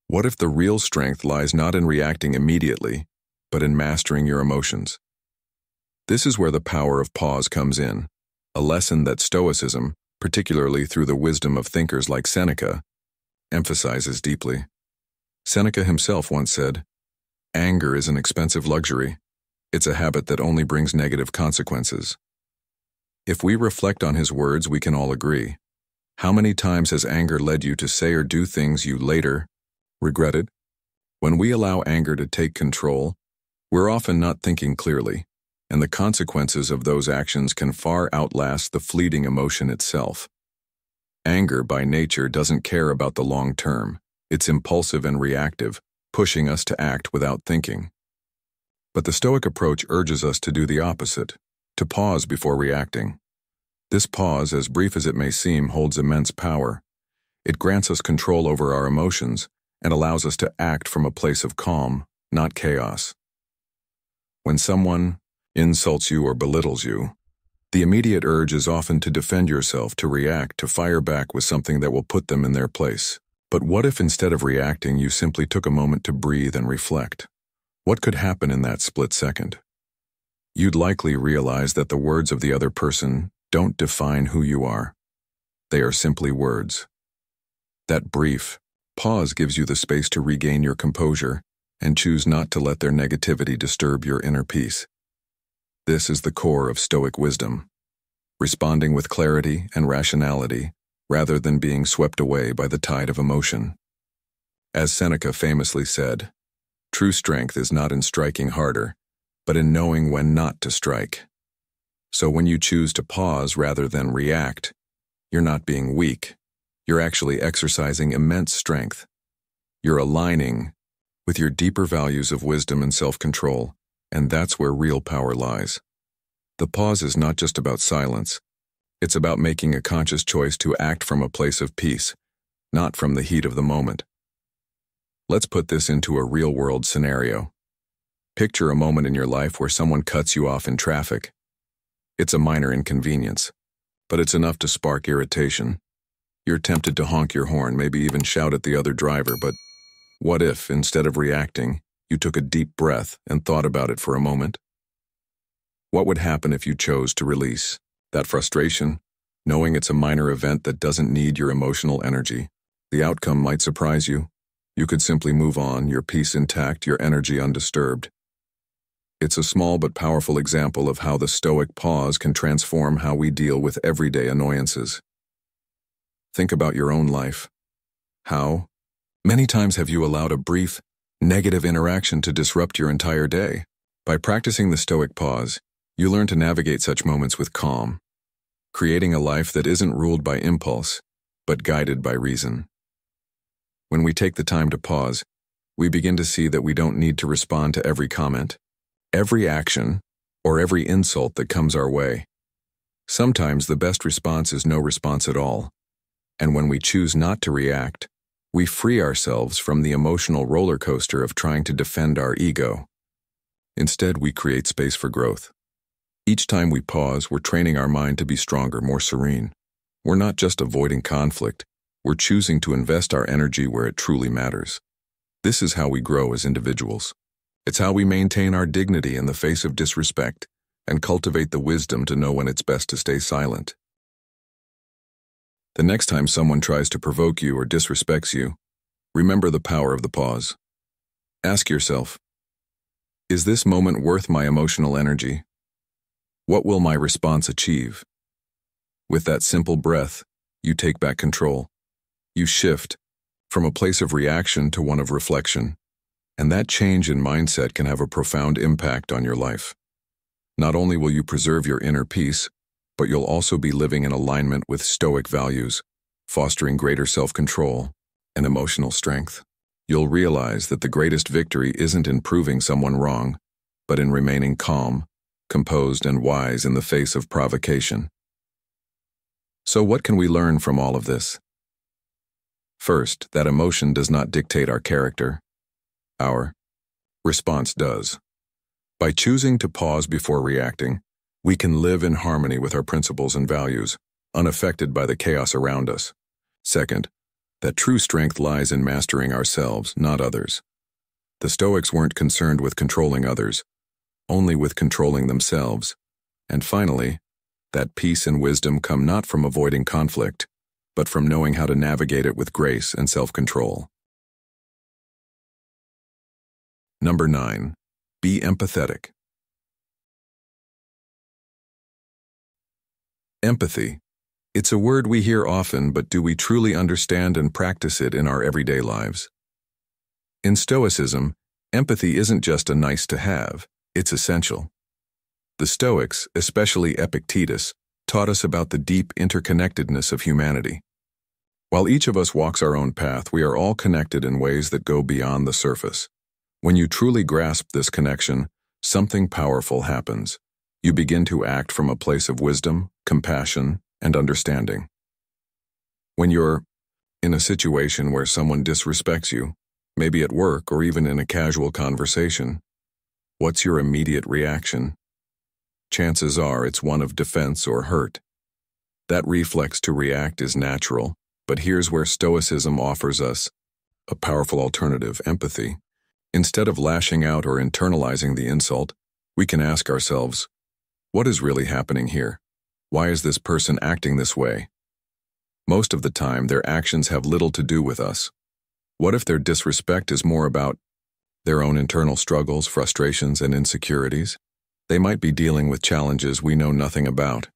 What if the real strength lies not in reacting immediately, but in mastering your emotions? This is where the power of pause comes in, a lesson that Stoicism, particularly through the wisdom of thinkers like Seneca, emphasizes deeply. Seneca himself once said, "Anger is an expensive luxury. It's a habit that only brings negative consequences." If we reflect on his words, we can all agree. How many times has anger led you to say or do things you later regretted? When we allow anger to take control, we're often not thinking clearly, and the consequences of those actions can far outlast the fleeting emotion itself. Anger, by nature, doesn't care about the long term. It's impulsive and reactive, pushing us to act without thinking. But the Stoic approach urges us to do the opposite, to pause before reacting. This pause, as brief as it may seem, holds immense power. It grants us control over our emotions and allows us to act from a place of calm, not chaos. When someone insults you or belittles you, the immediate urge is often to defend yourself, to react, to fire back with something that will put them in their place. But what if instead of reacting, you simply took a moment to breathe and reflect? What could happen in that split second? You'd likely realize that the words of the other person don't define who you are. They are simply words. That brief pause gives you the space to regain your composure and choose not to let their negativity disturb your inner peace. This is the core of Stoic wisdom, responding with clarity and rationality rather than being swept away by the tide of emotion. As Seneca famously said, "True strength is not in striking harder, but in knowing when not to strike." So when you choose to pause rather than react, you're not being weak. You're actually exercising immense strength. You're aligning with your deeper values of wisdom and self-control, and that's where real power lies. The pause is not just about silence. It's about making a conscious choice to act from a place of peace, not from the heat of the moment. Let's put this into a real-world scenario. Picture a moment in your life where someone cuts you off in traffic. It's a minor inconvenience, but it's enough to spark irritation. You're tempted to honk your horn, maybe even shout at the other driver, but what if, instead of reacting, you took a deep breath and thought about it for a moment? What would happen if you chose to release that frustration, knowing it's a minor event that doesn't need your emotional energy? The outcome might surprise you. You could simply move on, your peace intact, your energy undisturbed. It's a small but powerful example of how the Stoic pause can transform how we deal with everyday annoyances. Think about your own life. How many times have you allowed a brief, negative interaction to disrupt your entire day? By practicing the Stoic pause, you learn to navigate such moments with calm, creating a life that isn't ruled by impulse, but guided by reason. When we take the time to pause, we begin to see that we don't need to respond to every comment, every action, or every insult that comes our way. Sometimes the best response is no response at all, and when we choose not to react, we free ourselves from the emotional roller coaster of trying to defend our ego. Instead, we create space for growth. Each time we pause, we're training our mind to be stronger, more serene. We're not just avoiding conflict, we're choosing to invest our energy where it truly matters. This is how we grow as individuals. It's how we maintain our dignity in the face of disrespect and cultivate the wisdom to know when it's best to stay silent. The next time someone tries to provoke you or disrespects you, remember the power of the pause. Ask yourself, is this moment worth my emotional energy? What will my response achieve? With that simple breath, you take back control. You shift from a place of reaction to one of reflection, and that change in mindset can have a profound impact on your life. Not only will you preserve your inner peace, but you'll also be living in alignment with Stoic values, fostering greater self-control and emotional strength. You'll realize that the greatest victory isn't in proving someone wrong, but in remaining calm, composed, and wise in the face of provocation. So what can we learn from all of this? First, that emotion does not dictate our character. Our response does. By choosing to pause before reacting, we can live in harmony with our principles and values, unaffected by the chaos around us. Second, that true strength lies in mastering ourselves, not others. The Stoics weren't concerned with controlling others, only with controlling themselves. And finally, that peace and wisdom come not from avoiding conflict, but from knowing how to navigate it with grace and self-control. Number 9. Be empathetic. Empathy. It's a word we hear often, but do we truly understand and practice it in our everyday lives? In Stoicism, empathy isn't just a nice to have, it's essential. The Stoics, especially Epictetus, taught us about the deep interconnectedness of humanity. While each of us walks our own path, we are all connected in ways that go beyond the surface. When you truly grasp this connection, something powerful happens. You begin to act from a place of wisdom, compassion, and understanding. When you're in a situation where someone disrespects you, maybe at work or even in a casual conversation, what's your immediate reaction? Chances are it's one of defense or hurt. That reflex to react is natural, but here's where Stoicism offers us a powerful alternative: empathy. Instead of lashing out or internalizing the insult, we can ask ourselves, what is really happening here? Why is this person acting this way? Most of the time, their actions have little to do with us. What if their disrespect is more about their own internal struggles, frustrations, and insecurities? They might be dealing with challenges we know nothing about.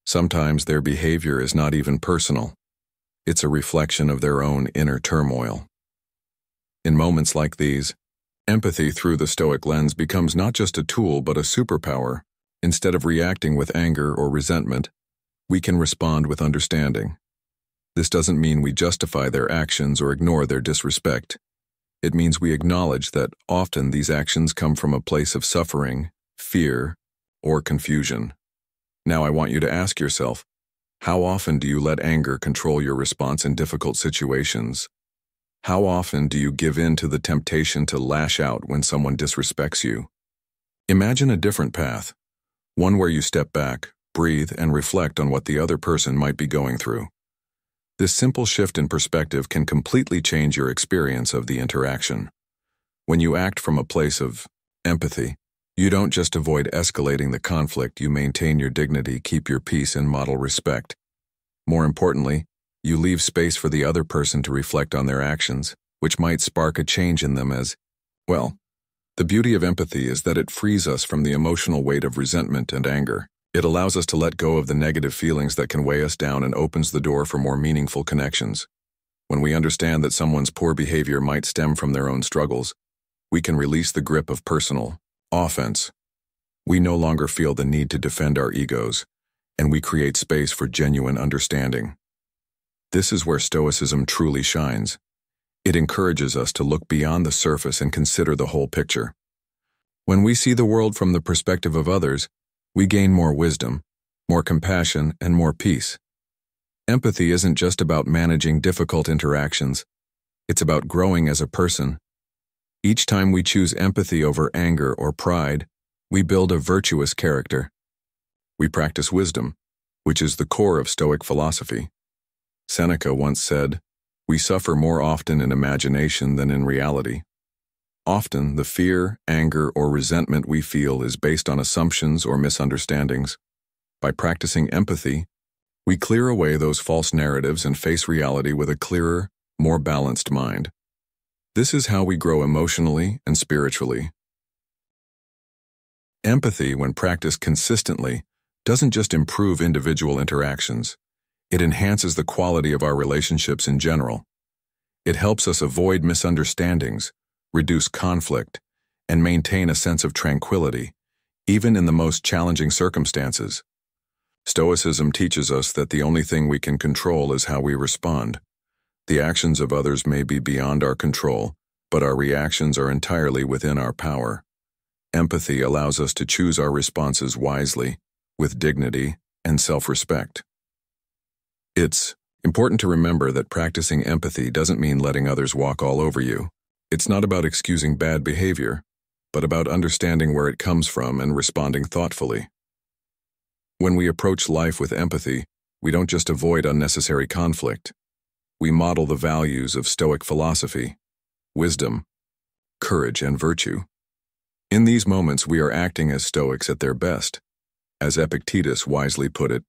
Sometimes their behavior is not even personal. It's a reflection of their own inner turmoil. In moments like these, empathy through the Stoic lens becomes not just a tool but a superpower. Instead of reacting with anger or resentment, we can respond with understanding. This doesn't mean we justify their actions or ignore their disrespect. It means we acknowledge that often these actions come from a place of suffering, fear, or confusion. Now I want you to ask yourself, how often do you let anger control your response in difficult situations? How often do you give in to the temptation to lash out when someone disrespects you? Imagine a different path, one where you step back, breathe, and reflect on what the other person might be going through. This simple shift in perspective can completely change your experience of the interaction. When you act from a place of empathy, you don't just avoid escalating the conflict, you maintain your dignity, keep your peace, and model respect. More importantly, you leave space for the other person to reflect on their actions, which might spark a change in them as well. The beauty of empathy is that it frees us from the emotional weight of resentment and anger. It allows us to let go of the negative feelings that can weigh us down and opens the door for more meaningful connections. When we understand that someone's poor behavior might stem from their own struggles, we can release the grip of personal offense. We no longer feel the need to defend our egos, and we create space for genuine understanding. This is where Stoicism truly shines. It encourages us to look beyond the surface and consider the whole picture. When we see the world from the perspective of others, we gain more wisdom, more compassion, and more peace. Empathy isn't just about managing difficult interactions. It's about growing as a person. Each time we choose empathy over anger or pride, we build a virtuous character. We practice wisdom, which is the core of Stoic philosophy. Seneca once said, "We suffer more often in imagination than in reality." Often, the fear, anger, or resentment we feel is based on assumptions or misunderstandings. By practicing empathy, we clear away those false narratives and face reality with a clearer, more balanced mind. This is how we grow emotionally and spiritually. Empathy, when practiced consistently, doesn't just improve individual interactions. It enhances the quality of our relationships in general. It helps us avoid misunderstandings, reduce conflict, and maintain a sense of tranquility, even in the most challenging circumstances. Stoicism teaches us that the only thing we can control is how we respond. The actions of others may be beyond our control, but our reactions are entirely within our power. Empathy allows us to choose our responses wisely, with dignity and self-respect. It's important to remember that practicing empathy doesn't mean letting others walk all over you. It's not about excusing bad behavior, but about understanding where it comes from and responding thoughtfully. When we approach life with empathy, we don't just avoid unnecessary conflict. We model the values of Stoic philosophy, wisdom, courage, and virtue. In these moments, we are acting as Stoics at their best. As Epictetus wisely put it,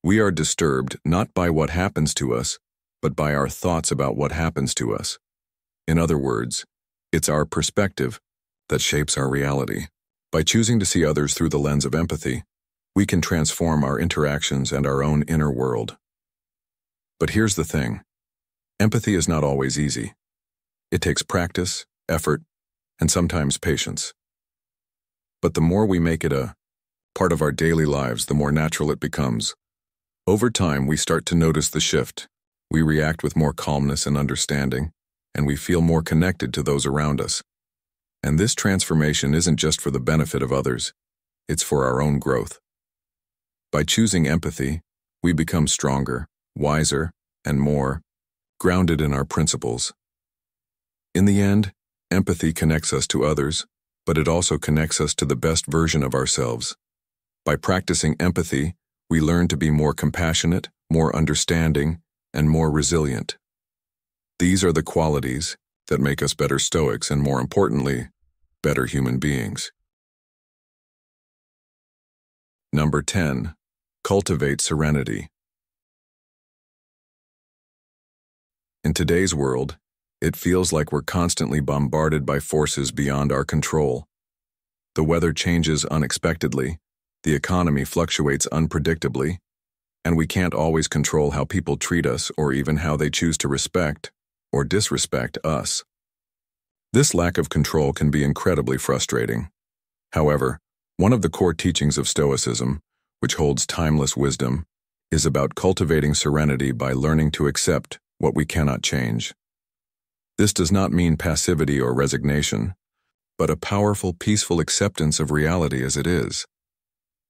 we are disturbed not by what happens to us, but by our thoughts about what happens to us. In other words, it's our perspective that shapes our reality. By choosing to see others through the lens of empathy, we can transform our interactions and our own inner world. But here's the thing. Empathy is not always easy. It takes practice, effort, and sometimes patience. But the more we make it a part of our daily lives, the more natural it becomes. Over time, we start to notice the shift. We react with more calmness and understanding, and we feel more connected to those around us. And this transformation isn't just for the benefit of others, it's for our own growth. By choosing empathy, we become stronger, wiser, and more grounded in our principles. In the end, empathy connects us to others, but it also connects us to the best version of ourselves. By practicing empathy, we learn to be more compassionate, more understanding, and more resilient. These are the qualities that make us better Stoics and, more importantly, better human beings. Number 10. Cultivate serenity. In today's world, it feels like we're constantly bombarded by forces beyond our control. The weather changes unexpectedly, the economy fluctuates unpredictably, and we can't always control how people treat us or even how they choose to respect or disrespect us. This lack of control can be incredibly frustrating. However, one of the core teachings of Stoicism, which holds timeless wisdom, is about cultivating serenity by learning to accept what we cannot change. This does not mean passivity or resignation, but a powerful, peaceful acceptance of reality as it is.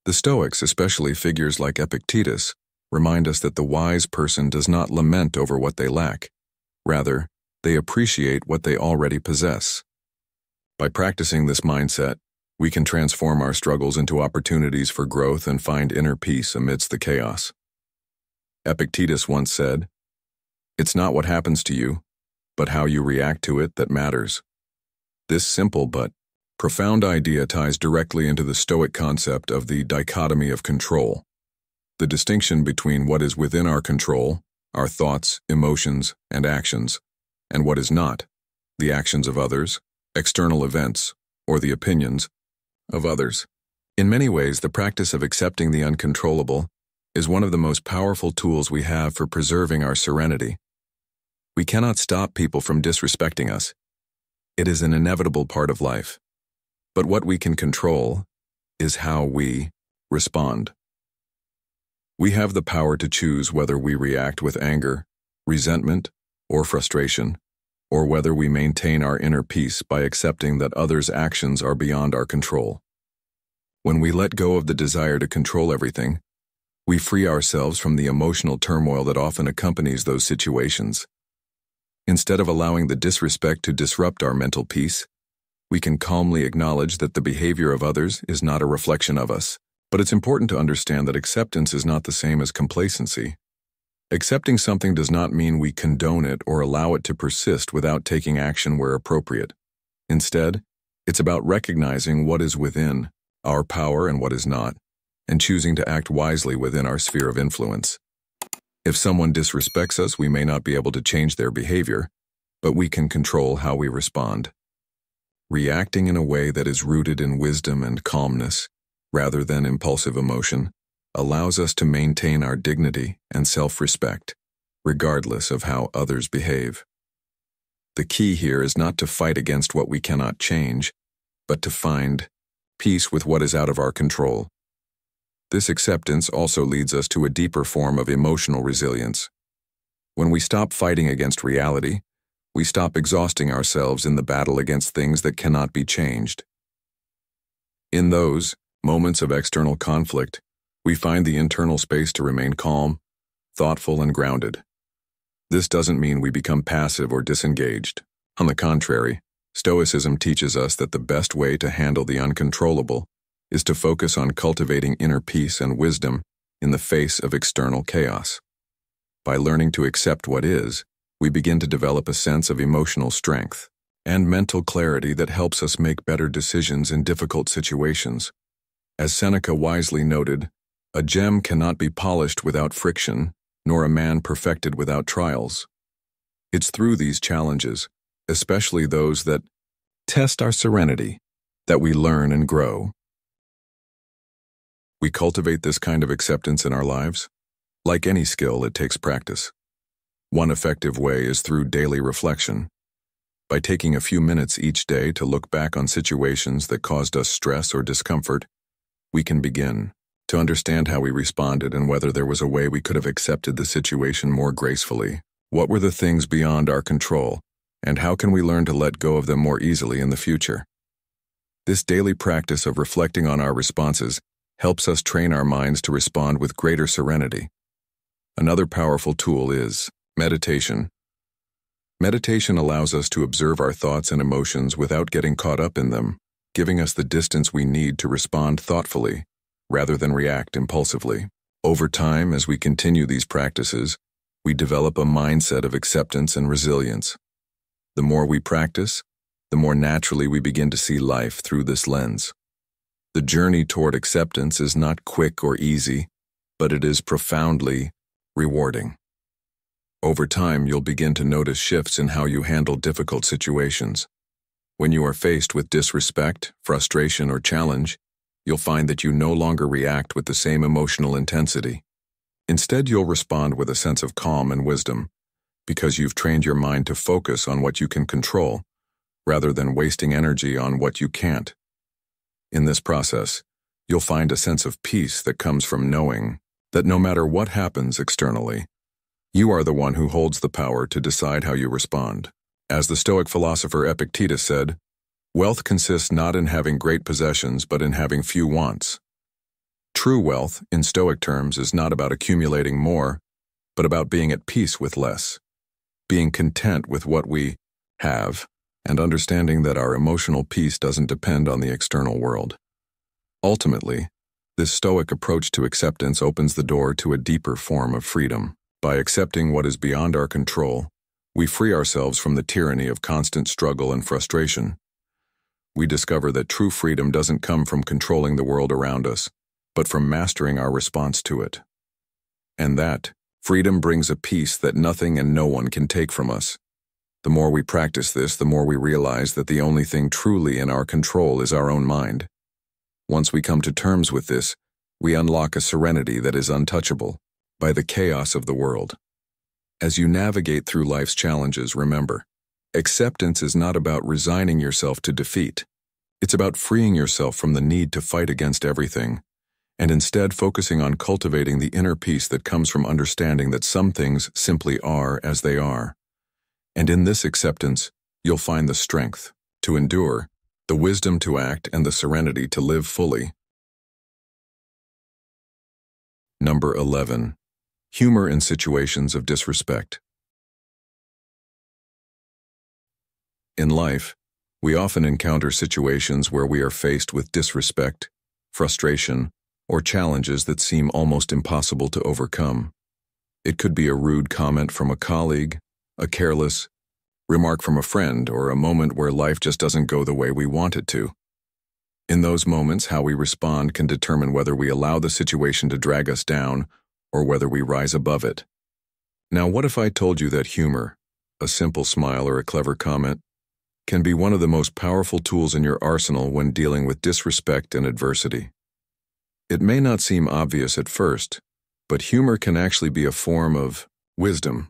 The Stoics, especially figures like Epictetus, remind us that the wise person does not lament over what they lack. Rather, they appreciate what they already possess. By practicing this mindset, we can transform our struggles into opportunities for growth and find inner peace amidst the chaos. Epictetus once said, "It's not what happens to you, but how you react to it that matters." This simple but profound idea ties directly into the Stoic concept of the dichotomy of control, the distinction between what is within our control, our thoughts, emotions, and actions, and what is not, the actions of others, external events, or the opinions of others. In many ways, the practice of accepting the uncontrollable is one of the most powerful tools we have for preserving our serenity. We cannot stop people from disrespecting us. It is an inevitable part of life. But what we can control is how we respond. We have the power to choose whether we react with anger, resentment, or frustration, or whether we maintain our inner peace by accepting that others' actions are beyond our control. When we let go of the desire to control everything, we free ourselves from the emotional turmoil that often accompanies those situations. Instead of allowing the disrespect to disrupt our mental peace, we can calmly acknowledge that the behavior of others is not a reflection of us. But it's important to understand that acceptance is not the same as complacency. Accepting something does not mean we condone it or allow it to persist without taking action where appropriate. Instead, it's about recognizing what is within our power and what is not, and choosing to act wisely within our sphere of influence. If someone disrespects us, we may not be able to change their behavior, but we can control how we respond. Reacting in a way that is rooted in wisdom and calmness, rather than impulsive emotion, allows us to maintain our dignity and self-respect, regardless of how others behave. The key here is not to fight against what we cannot change, but to find peace with what is out of our control. This acceptance also leads us to a deeper form of emotional resilience. When we stop fighting against reality, we stop exhausting ourselves in the battle against things that cannot be changed. In those moments of external conflict, we find the internal space to remain calm, thoughtful, and grounded. This doesn't mean we become passive or disengaged. On the contrary, Stoicism teaches us that the best way to handle the uncontrollable is to focus on cultivating inner peace and wisdom in the face of external chaos. By learning to accept what is, we begin to develop a sense of emotional strength and mental clarity that helps us make better decisions in difficult situations. As Seneca wisely noted, a gem cannot be polished without friction, nor a man perfected without trials. It's through these challenges, especially those that test our serenity, that we learn and grow. We cultivate this kind of acceptance in our lives. Like any skill, it takes practice. One effective way is through daily reflection. By taking a few minutes each day to look back on situations that caused us stress or discomfort, we can begin to understand how we responded and whether there was a way we could have accepted the situation more gracefully. What were the things beyond our control, and how can we learn to let go of them more easily in the future? This daily practice of reflecting on our responses helps us train our minds to respond with greater serenity. Another powerful tool is meditation. Meditation allows us to observe our thoughts and emotions without getting caught up in them, giving us the distance we need to respond thoughtfully, rather than react impulsively. Over time, as we continue these practices, we develop a mindset of acceptance and resilience. The more we practice, the more naturally we begin to see life through this lens. The journey toward acceptance is not quick or easy, but it is profoundly rewarding. Over time, you'll begin to notice shifts in how you handle difficult situations. When you are faced with disrespect, frustration, or challenge, you'll find that you no longer react with the same emotional intensity. Instead, you'll respond with a sense of calm and wisdom, because you've trained your mind to focus on what you can control, rather than wasting energy on what you can't. In this process, you'll find a sense of peace that comes from knowing that no matter what happens externally, you are the one who holds the power to decide how you respond. As the Stoic philosopher Epictetus said, "Wealth consists not in having great possessions, but in having few wants." True wealth, in Stoic terms, is not about accumulating more, but about being at peace with less, being content with what we have, and understanding that our emotional peace doesn't depend on the external world. Ultimately, this Stoic approach to acceptance opens the door to a deeper form of freedom. By accepting what is beyond our control, we free ourselves from the tyranny of constant struggle and frustration. We discover that true freedom doesn't come from controlling the world around us, but from mastering our response to it. And that freedom brings a peace that nothing and no one can take from us. The more we practice this, the more we realize that the only thing truly in our control is our own mind. Once we come to terms with this, we unlock a serenity that is untouchable by the chaos of the world. As you navigate through life's challenges, remember, acceptance is not about resigning yourself to defeat. It's about freeing yourself from the need to fight against everything, and instead focusing on cultivating the inner peace that comes from understanding that some things simply are as they are. And in this acceptance, you'll find the strength to endure, the wisdom to act, and the serenity to live fully. Number 11. Humor in situations of disrespect. In life, we often encounter situations where we are faced with disrespect, frustration, or challenges that seem almost impossible to overcome. It could be a rude comment from a colleague, a careless remark from a friend, or a moment where life just doesn't go the way we want it to. In those moments, how we respond can determine whether we allow the situation to drag us down or whether we rise above it. Now, what if I told you that humor, a simple smile or a clever comment, can be one of the most powerful tools in your arsenal when dealing with disrespect and adversity? It may not seem obvious at first, but humor can actually be a form of wisdom,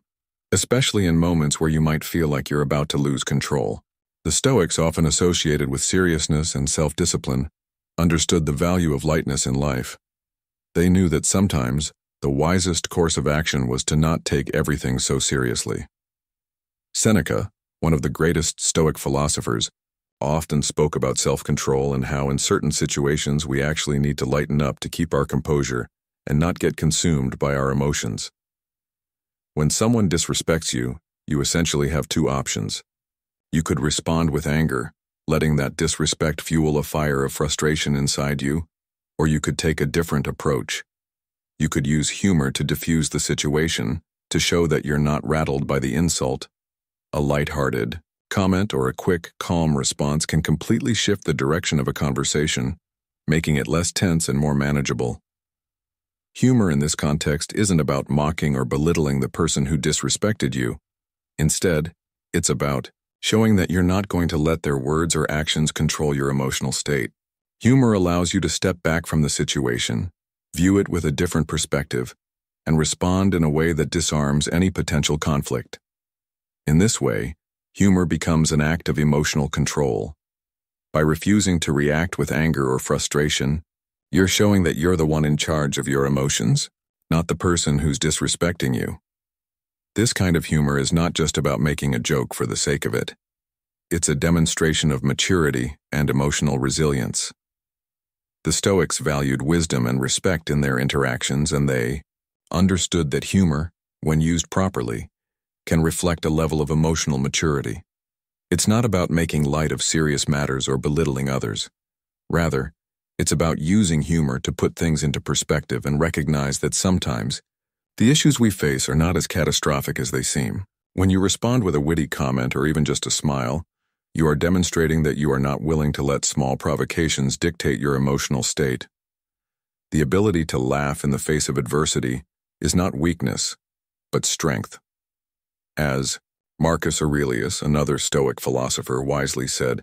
especially in moments where you might feel like you're about to lose control. The Stoics, often associated with seriousness and self-discipline, understood the value of lightness in life. They knew that sometimes the wisest course of action was to not take everything so seriously. Seneca, one of the greatest Stoic philosophers, often spoke about self-control and how in certain situations we actually need to lighten up to keep our composure and not get consumed by our emotions. When someone disrespects you, you essentially have two options. You could respond with anger, letting that disrespect fuel a fire of frustration inside you, or you could take a different approach. You could use humor to diffuse the situation, to show that you're not rattled by the insult. A lighthearted comment or a quick, calm response can completely shift the direction of a conversation, making it less tense and more manageable. Humor in this context isn't about mocking or belittling the person who disrespected you. Instead, it's about showing that you're not going to let their words or actions control your emotional state. Humor allows you to step back from the situation, view it with a different perspective, and respond in a way that disarms any potential conflict. In this way, humor becomes an act of emotional control. By refusing to react with anger or frustration, you're showing that you're the one in charge of your emotions, not the person who's disrespecting you. This kind of humor is not just about making a joke for the sake of it. It's a demonstration of maturity and emotional resilience. The Stoics valued wisdom and respect in their interactions, and they understood that humor, when used properly, can reflect a level of emotional maturity. It's not about making light of serious matters or belittling others. Rather, it's about using humor to put things into perspective and recognize that sometimes the issues we face are not as catastrophic as they seem. When you respond with a witty comment or even just a smile, you are demonstrating that you are not willing to let small provocations dictate your emotional state. The ability to laugh in the face of adversity is not weakness, but strength. As Marcus Aurelius, another Stoic philosopher, wisely said,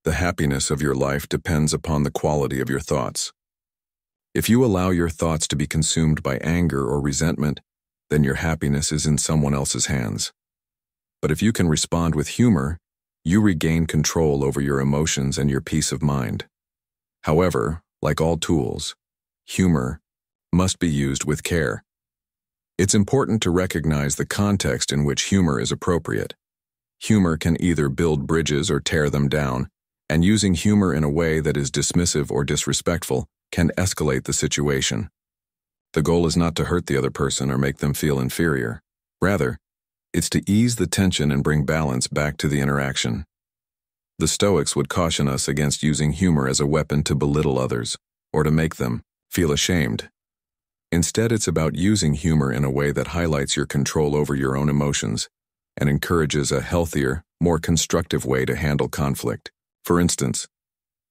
"The happiness of your life depends upon the quality of your thoughts." If you allow your thoughts to be consumed by anger or resentment, then your happiness is in someone else's hands. But if you can respond with humor, you regain control over your emotions and your peace of mind. However, like all tools, humor must be used with care. It's important to recognize the context in which humor is appropriate. Humor can either build bridges or tear them down, and using humor in a way that is dismissive or disrespectful can escalate the situation. The goal is not to hurt the other person or make them feel inferior. Rather, it's to ease the tension and bring balance back to the interaction. The Stoics would caution us against using humor as a weapon to belittle others or to make them feel ashamed. Instead, it's about using humor in a way that highlights your control over your own emotions and encourages a healthier, more constructive way to handle conflict. For instance,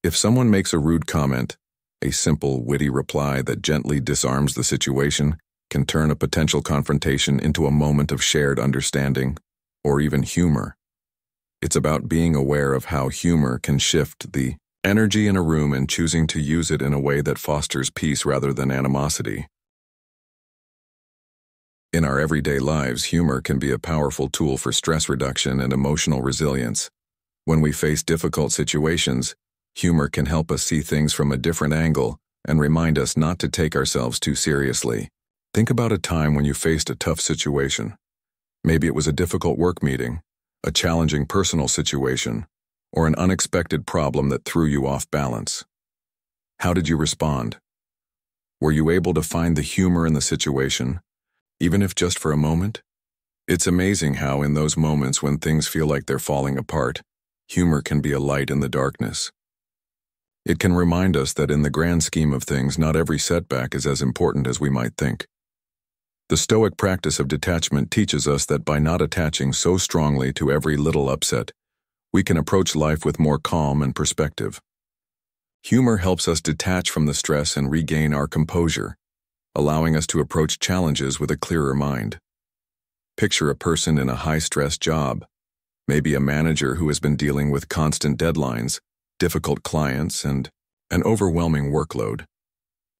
if someone makes a rude comment, a simple, witty reply that gently disarms the situation can turn a potential confrontation into a moment of shared understanding or even humor. It's about being aware of how humor can shift the energy in a room and choosing to use it in a way that fosters peace rather than animosity. In our everyday lives, humor can be a powerful tool for stress reduction and emotional resilience. When we face difficult situations, humor can help us see things from a different angle and remind us not to take ourselves too seriously. Think about a time when you faced a tough situation. Maybe it was a difficult work meeting, a challenging personal situation, or an unexpected problem that threw you off balance. How did you respond? Were you able to find the humor in the situation, even if just for a moment? It's amazing how in those moments when things feel like they're falling apart, humor can be a light in the darkness. It can remind us that in the grand scheme of things, not every setback is as important as we might think. The Stoic practice of detachment teaches us that by not attaching so strongly to every little upset, we can approach life with more calm and perspective. Humor helps us detach from the stress and regain our composure, allowing us to approach challenges with a clearer mind. Picture a person in a high-stress job, maybe a manager who has been dealing with constant deadlines, difficult clients, and an overwhelming workload.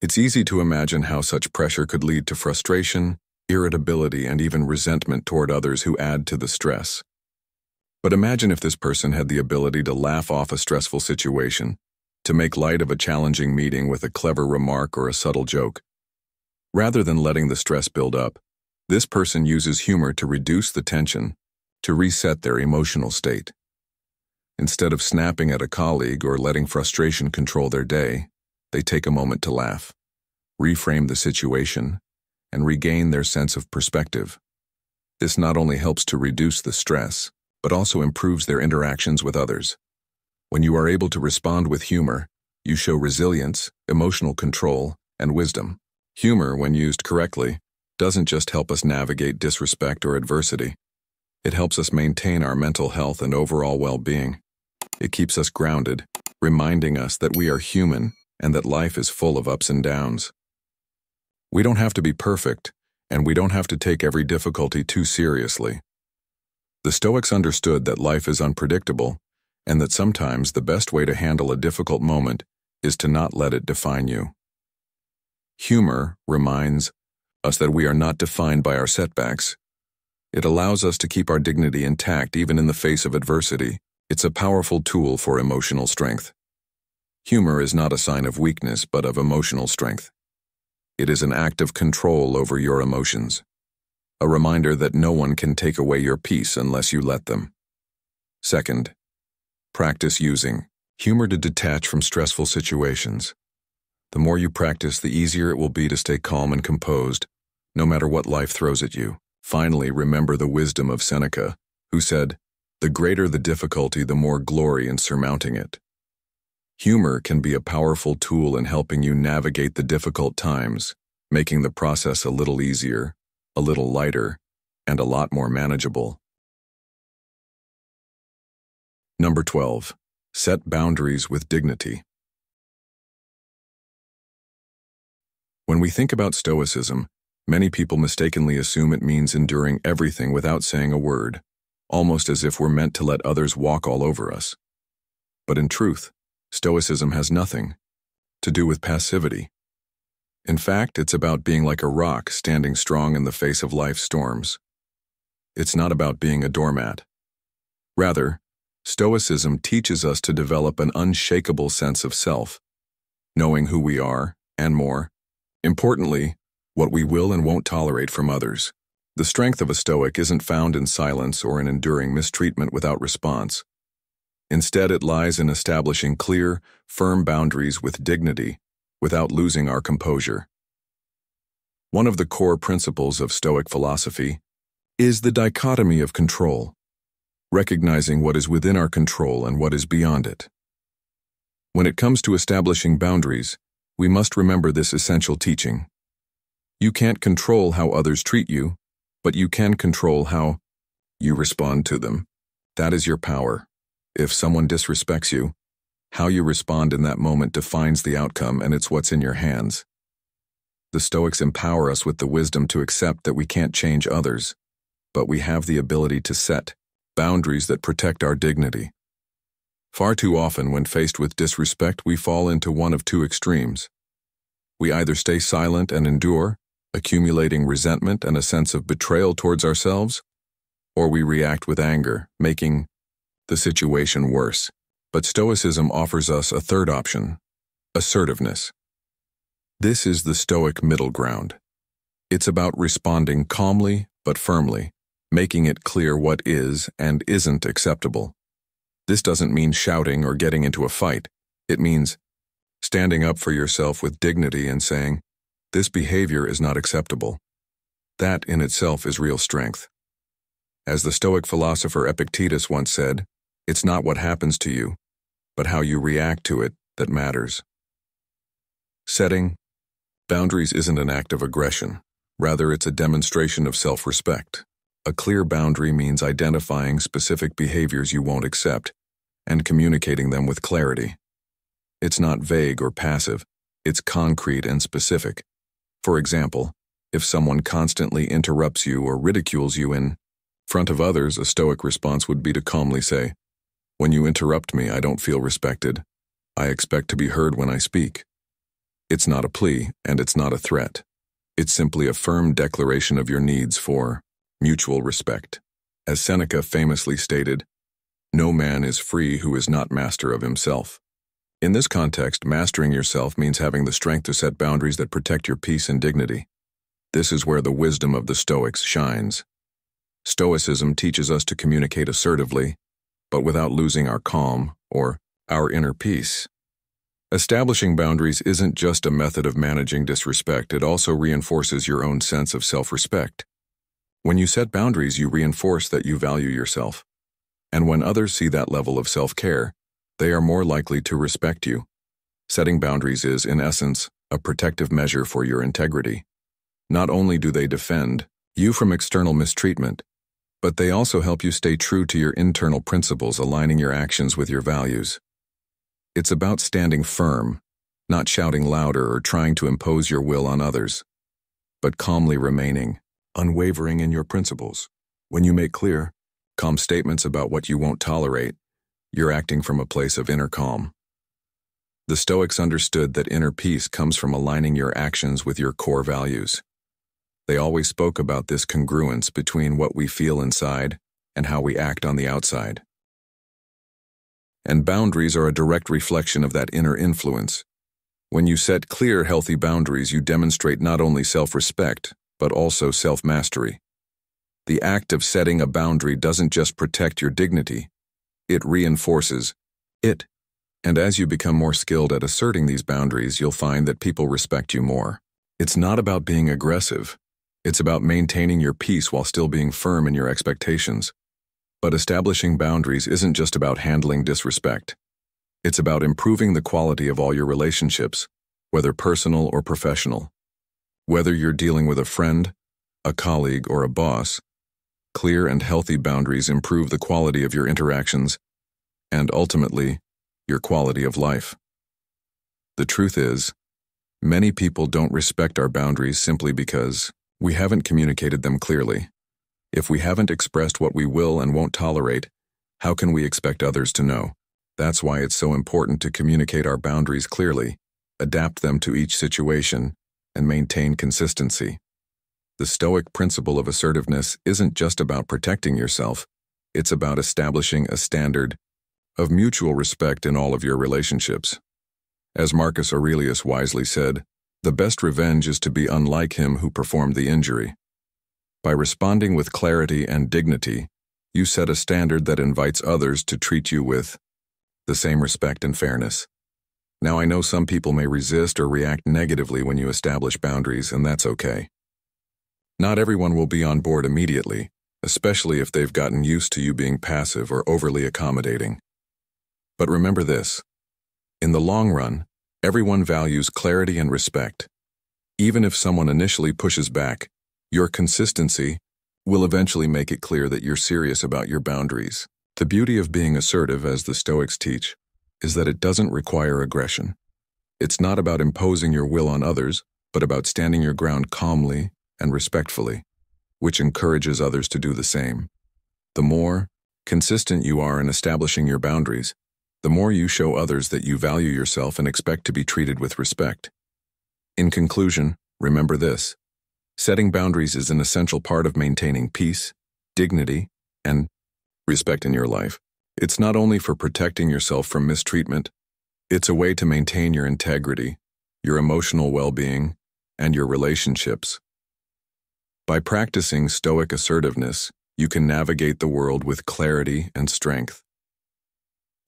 It's easy to imagine how such pressure could lead to frustration, irritability, and even resentment toward others who add to the stress. But imagine if this person had the ability to laugh off a stressful situation, to make light of a challenging meeting with a clever remark or a subtle joke. Rather than letting the stress build up, this person uses humor to reduce the tension, to reset their emotional state. Instead of snapping at a colleague or letting frustration control their day, they take a moment to laugh, reframe the situation, and regain their sense of perspective. This not only helps to reduce the stress, but also improves their interactions with others. When you are able to respond with humor, you show resilience, emotional control, and wisdom. Humor, when used correctly, doesn't just help us navigate disrespect or adversity. It helps us maintain our mental health and overall well-being. It keeps us grounded, reminding us that we are human and that life is full of ups and downs. We don't have to be perfect, and we don't have to take every difficulty too seriously. The Stoics understood that life is unpredictable, and that sometimes the best way to handle a difficult moment is to not let it define you. Humor reminds us that we are not defined by our setbacks. It allows us to keep our dignity intact even in the face of adversity. It's a powerful tool for emotional strength. Humor is not a sign of weakness, but of emotional strength. It is an act of control over your emotions, a reminder that no one can take away your peace unless you let them. Second, practice using humor to detach from stressful situations. The more you practice, the easier it will be to stay calm and composed, no matter what life throws at you. Finally, remember the wisdom of Seneca, who said, "The greater the difficulty, the more glory in surmounting it." Humor can be a powerful tool in helping you navigate the difficult times, making the process a little easier, a little lighter, and a lot more manageable. Number 12. Set boundaries with dignity. When we think about Stoicism, many people mistakenly assume it means enduring everything without saying a word, almost as if we're meant to let others walk all over us. But in truth, Stoicism has nothing to do with passivity. In fact, it's about being like a rock standing strong in the face of life's storms. It's not about being a doormat. Rather, Stoicism teaches us to develop an unshakable sense of self, knowing who we are, and more importantly, what we will and won't tolerate from others. The strength of a Stoic isn't found in silence or in enduring mistreatment without response. Instead, it lies in establishing clear, firm boundaries with dignity, without losing our composure. One of the core principles of Stoic philosophy is the dichotomy of control, recognizing what is within our control and what is beyond it. When it comes to establishing boundaries, we must remember this essential teaching. You can't control how others treat you, but you can control how you respond to them. That is your power. If someone disrespects you, how you respond in that moment defines the outcome, and it's what's in your hands. The Stoics empower us with the wisdom to accept that we can't change others, but we have the ability to set boundaries that protect our dignity. Far too often, when faced with disrespect, we fall into one of two extremes. We either stay silent and endure, accumulating resentment and a sense of betrayal towards ourselves, or we react with anger, making the situation worse. But Stoicism offers us a third option: assertiveness. This is the Stoic middle ground. It's about responding calmly but firmly, making it clear what is and isn't acceptable. This doesn't mean shouting or getting into a fight. It means standing up for yourself with dignity and saying, "This behavior is not acceptable." That in itself is real strength. As the Stoic philosopher Epictetus once said, "It's not what happens to you, but how you react to it that matters." Setting boundaries isn't an act of aggression. Rather, it's a demonstration of self-respect. A clear boundary means identifying specific behaviors you won't accept and communicating them with clarity. It's not vague or passive. It's concrete and specific. For example, if someone constantly interrupts you or ridicules you in front of others, a Stoic response would be to calmly say, "When you interrupt me, I don't feel respected. I expect to be heard when I speak." It's not a plea, and it's not a threat. It's simply a firm declaration of your needs for mutual respect. As Seneca famously stated, "No man is free who is not master of himself." In this context, mastering yourself means having the strength to set boundaries that protect your peace and dignity. This is where the wisdom of the Stoics shines. Stoicism teaches us to communicate assertively, but without losing our calm or our inner peace. Establishing boundaries isn't just a method of managing disrespect, it also reinforces your own sense of self-respect. When you set boundaries, you reinforce that you value yourself. And when others see that level of self-care, they are more likely to respect you. Setting boundaries is, in essence, a protective measure for your integrity. Not only do they defend you from external mistreatment, but they also help you stay true to your internal principles, aligning your actions with your values. It's about standing firm, not shouting louder or trying to impose your will on others, but calmly remaining unwavering in your principles. When you make clear, calm statements about what you won't tolerate, you're acting from a place of inner calm. The Stoics understood that inner peace comes from aligning your actions with your core values. They always spoke about this congruence between what we feel inside and how we act on the outside. And boundaries are a direct reflection of that inner influence. When you set clear, healthy boundaries, you demonstrate not only self-respect, but also self-mastery. The act of setting a boundary doesn't just protect your dignity, it reinforces it. And as you become more skilled at asserting these boundaries, you'll find that people respect you more. It's not about being aggressive. It's about maintaining your peace while still being firm in your expectations. But establishing boundaries isn't just about handling disrespect. It's about improving the quality of all your relationships, whether personal or professional. Whether you're dealing with a friend, a colleague, or a boss, clear and healthy boundaries improve the quality of your interactions and, ultimately, your quality of life. The truth is, many people don't respect our boundaries simply because we haven't communicated them clearly. If we haven't expressed what we will and won't tolerate, how can we expect others to know? That's why it's so important to communicate our boundaries clearly, adapt them to each situation, and maintain consistency. The Stoic principle of assertiveness isn't just about protecting yourself, it's about establishing a standard of mutual respect in all of your relationships. As Marcus Aurelius wisely said, "The best revenge is to be unlike him who performed the injury." By responding with clarity and dignity, you set a standard that invites others to treat you with the same respect and fairness. Now, I know some people may resist or react negatively when you establish boundaries, and that's okay. Not everyone will be on board immediately, especially if they've gotten used to you being passive or overly accommodating. But remember this: in the long run, everyone values clarity and respect. Even if someone initially pushes back, your consistency will eventually make it clear that you're serious about your boundaries. The beauty of being assertive, as the Stoics teach, is that it doesn't require aggression. It's not about imposing your will on others, but about standing your ground calmly and respectfully, which encourages others to do the same. The more consistent you are in establishing your boundaries, the more you show others that you value yourself and expect to be treated with respect. In conclusion, remember this: setting boundaries is an essential part of maintaining peace, dignity, and respect in your life. It's not only for protecting yourself from mistreatment, it's a way to maintain your integrity, your emotional well-being, and your relationships. By practicing Stoic assertiveness, you can navigate the world with clarity and strength.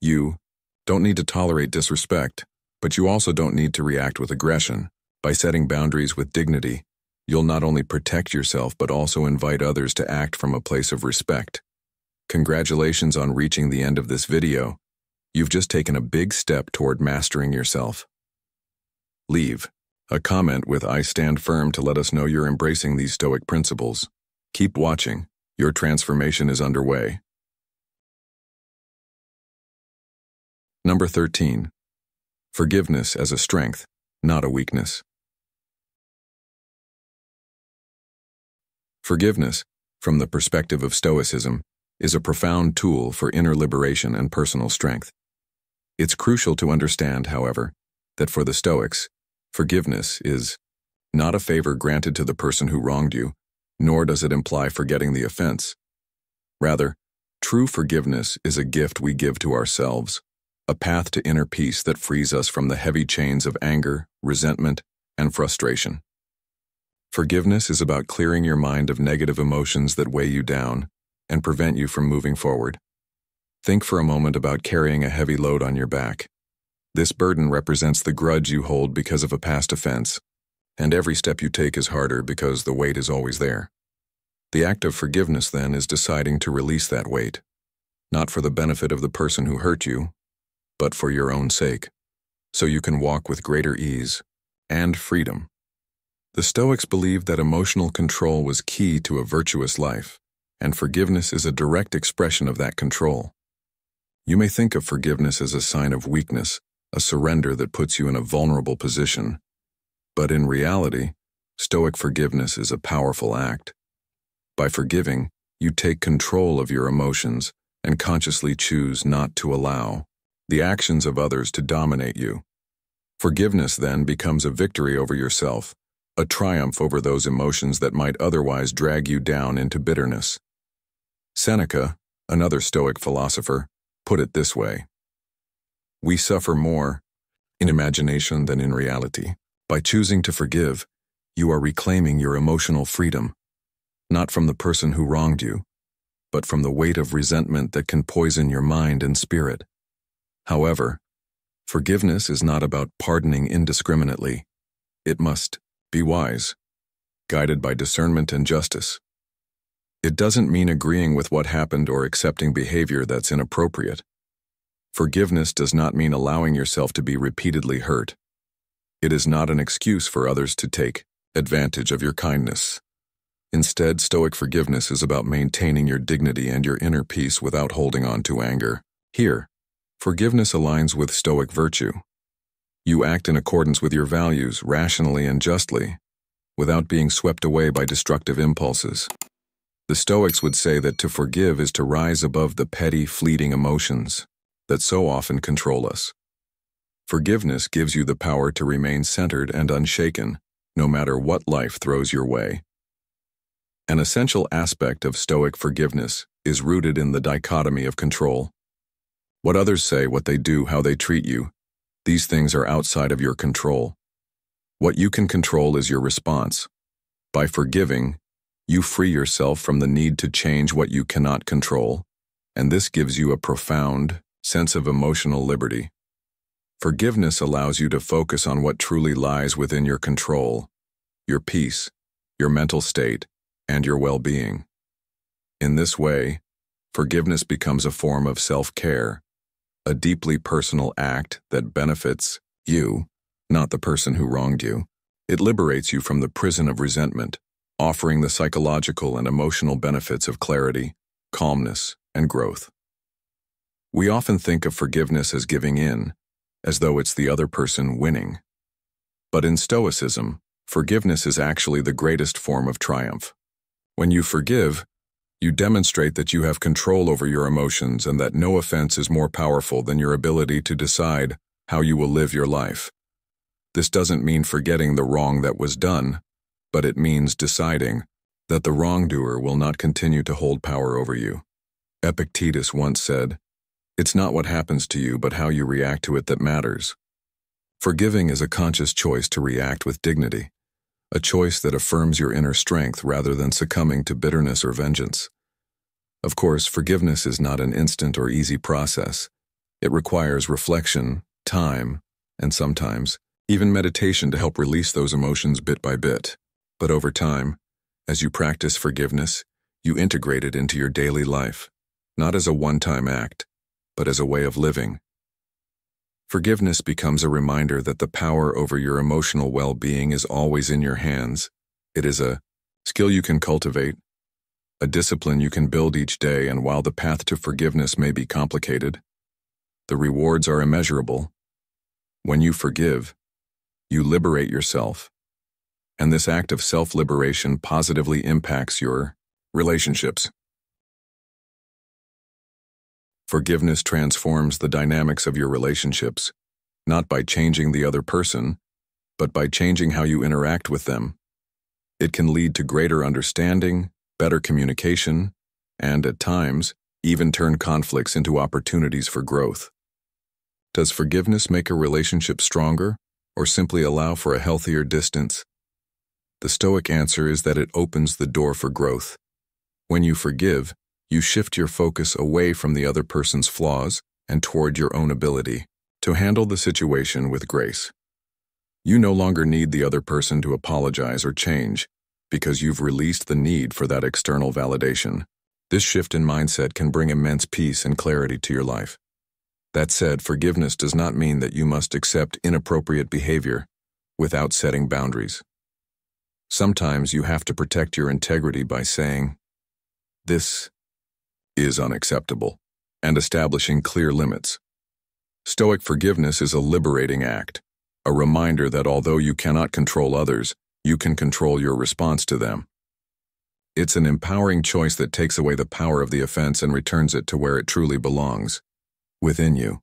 You don't need to tolerate disrespect, but you also don't need to react with aggression. By setting boundaries with dignity, you'll not only protect yourself but also invite others to act from a place of respect. Congratulations on reaching the end of this video. You've just taken a big step toward mastering yourself. Leave a comment with "I stand firm" to let us know you're embracing these Stoic principles. Keep watching. Your transformation is underway. Number 13. Forgiveness as a strength, not a weakness. Forgiveness, from the perspective of Stoicism, is a profound tool for inner liberation and personal strength. It's crucial to understand, however, that for the Stoics, forgiveness is not a favor granted to the person who wronged you, nor does it imply forgetting the offense. Rather, true forgiveness is a gift we give to ourselves, a path to inner peace that frees us from the heavy chains of anger, resentment, and frustration. Forgiveness is about clearing your mind of negative emotions that weigh you down and prevent you from moving forward. Think for a moment about carrying a heavy load on your back. This burden represents the grudge you hold because of a past offense, and every step you take is harder because the weight is always there. The act of forgiveness, then, is deciding to release that weight, not for the benefit of the person who hurt you, but for your own sake, so you can walk with greater ease and freedom. The Stoics believed that emotional control was key to a virtuous life, and forgiveness is a direct expression of that control. You may think of forgiveness as a sign of weakness, a surrender that puts you in a vulnerable position, but in reality, Stoic forgiveness is a powerful act. By forgiving, you take control of your emotions and consciously choose not to allow the actions of others to dominate you. Forgiveness then becomes a victory over yourself, a triumph over those emotions that might otherwise drag you down into bitterness. Seneca, another Stoic philosopher, put it this way: "We suffer more in imagination than in reality. By choosing to forgive, you are reclaiming your emotional freedom, not from the person who wronged you, but from the weight of resentment that can poison your mind and spirit." However, forgiveness is not about pardoning indiscriminately. It must be wise, guided by discernment and justice. It doesn't mean agreeing with what happened or accepting behavior that's inappropriate. Forgiveness does not mean allowing yourself to be repeatedly hurt. It is not an excuse for others to take advantage of your kindness. Instead, Stoic forgiveness is about maintaining your dignity and your inner peace without holding on to anger. Here, forgiveness aligns with Stoic virtue. You act in accordance with your values, rationally and justly, without being swept away by destructive impulses. The Stoics would say that to forgive is to rise above the petty, fleeting emotions that so often control us. Forgiveness gives you the power to remain centered and unshaken, no matter what life throws your way. An essential aspect of Stoic forgiveness is rooted in the dichotomy of control. What others say, what they do, how they treat you, these things are outside of your control. What you can control is your response. By forgiving, you free yourself from the need to change what you cannot control, and this gives you a profound sense of emotional liberty. Forgiveness allows you to focus on what truly lies within your control: your peace, your mental state, and your well-being. In this way, forgiveness becomes a form of self-care, a deeply personal act that benefits you, not the person who wronged you. It liberates you from the prison of resentment, offering the psychological and emotional benefits of clarity, calmness, and growth. We often think of forgiveness as giving in, as though it's the other person winning. But in Stoicism, forgiveness is actually the greatest form of triumph. When you forgive, you demonstrate that you have control over your emotions and that no offense is more powerful than your ability to decide how you will live your life. This doesn't mean forgetting the wrong that was done, but it means deciding that the wrongdoer will not continue to hold power over you. Epictetus once said, "It's not what happens to you, but how you react to it that matters." Forgiving is a conscious choice to react with dignity, a choice that affirms your inner strength rather than succumbing to bitterness or vengeance. Of course, forgiveness is not an instant or easy process. It requires reflection, time, and sometimes even meditation to help release those emotions bit by bit. But over time, as you practice forgiveness, you integrate it into your daily life, not as a one-time act, but as a way of living. Forgiveness becomes a reminder that the power over your emotional well-being is always in your hands. It is a skill you can cultivate, a discipline you can build each day, and while the path to forgiveness may be complicated, the rewards are immeasurable. When you forgive, you liberate yourself, and this act of self-liberation positively impacts your relationships. Forgiveness transforms the dynamics of your relationships, not by changing the other person, but by changing how you interact with them. It can lead to greater understanding, better communication, and, at times, even turn conflicts into opportunities for growth. Does forgiveness make a relationship stronger, or simply allow for a healthier distance? The Stoic answer is that it opens the door for growth. When you forgive, you shift your focus away from the other person's flaws and toward your own ability to handle the situation with grace. You no longer need the other person to apologize or change because you've released the need for that external validation. This shift in mindset can bring immense peace and clarity to your life. That said, forgiveness does not mean that you must accept inappropriate behavior without setting boundaries. Sometimes you have to protect your integrity by saying, "This is unacceptable," and establishing clear limits. Stoic forgiveness is a liberating act, a reminder that although you cannot control others, you can control your response to them. It's an empowering choice that takes away the power of the offense and returns it to where it truly belongs, within you.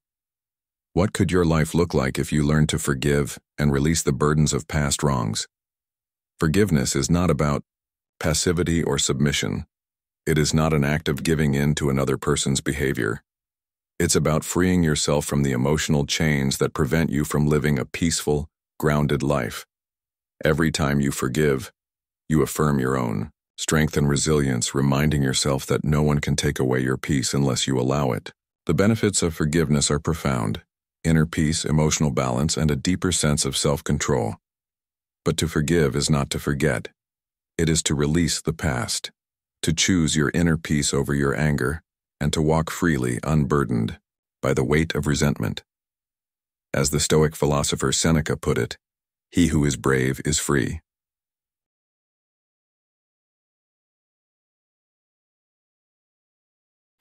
What could your life look like if you learned to forgive and release the burdens of past wrongs? Forgiveness is not about passivity or submission. It is not an act of giving in to another person's behavior. It's about freeing yourself from the emotional chains that prevent you from living a peaceful, grounded life. Every time you forgive, you affirm your own strength and resilience, reminding yourself that no one can take away your peace unless you allow it. The benefits of forgiveness are profound: inner peace, emotional balance, and a deeper sense of self-control. But to forgive is not to forget. It is to release the past, to choose your inner peace over your anger, and to walk freely, unburdened by the weight of resentment. As the Stoic philosopher Seneca put it, "He who is brave is free."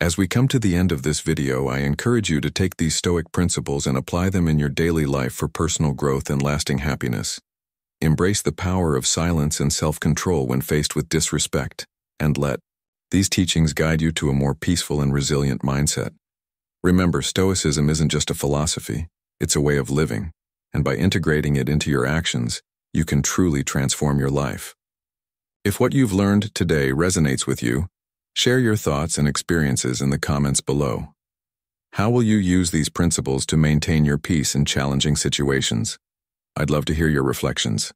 As we come to the end of this video, I encourage you to take these Stoic principles and apply them in your daily life for personal growth and lasting happiness. Embrace the power of silence and self-control when faced with disrespect, and let these teachings guide you to a more peaceful and resilient mindset. Remember, Stoicism isn't just a philosophy, it's a way of living, and by integrating it into your actions, you can truly transform your life. If what you've learned today resonates with you, share your thoughts and experiences in the comments below. How will you use these principles to maintain your peace in challenging situations? I'd love to hear your reflections.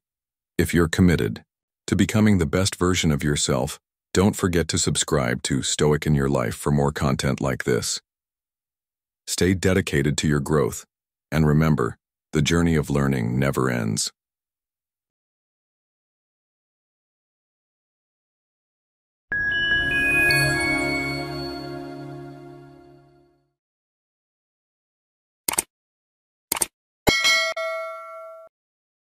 If you're committed to becoming the best version of yourself, don't forget to subscribe to Stoic in Your Life for more content like this. Stay dedicated to your growth, and remember, the journey of learning never ends.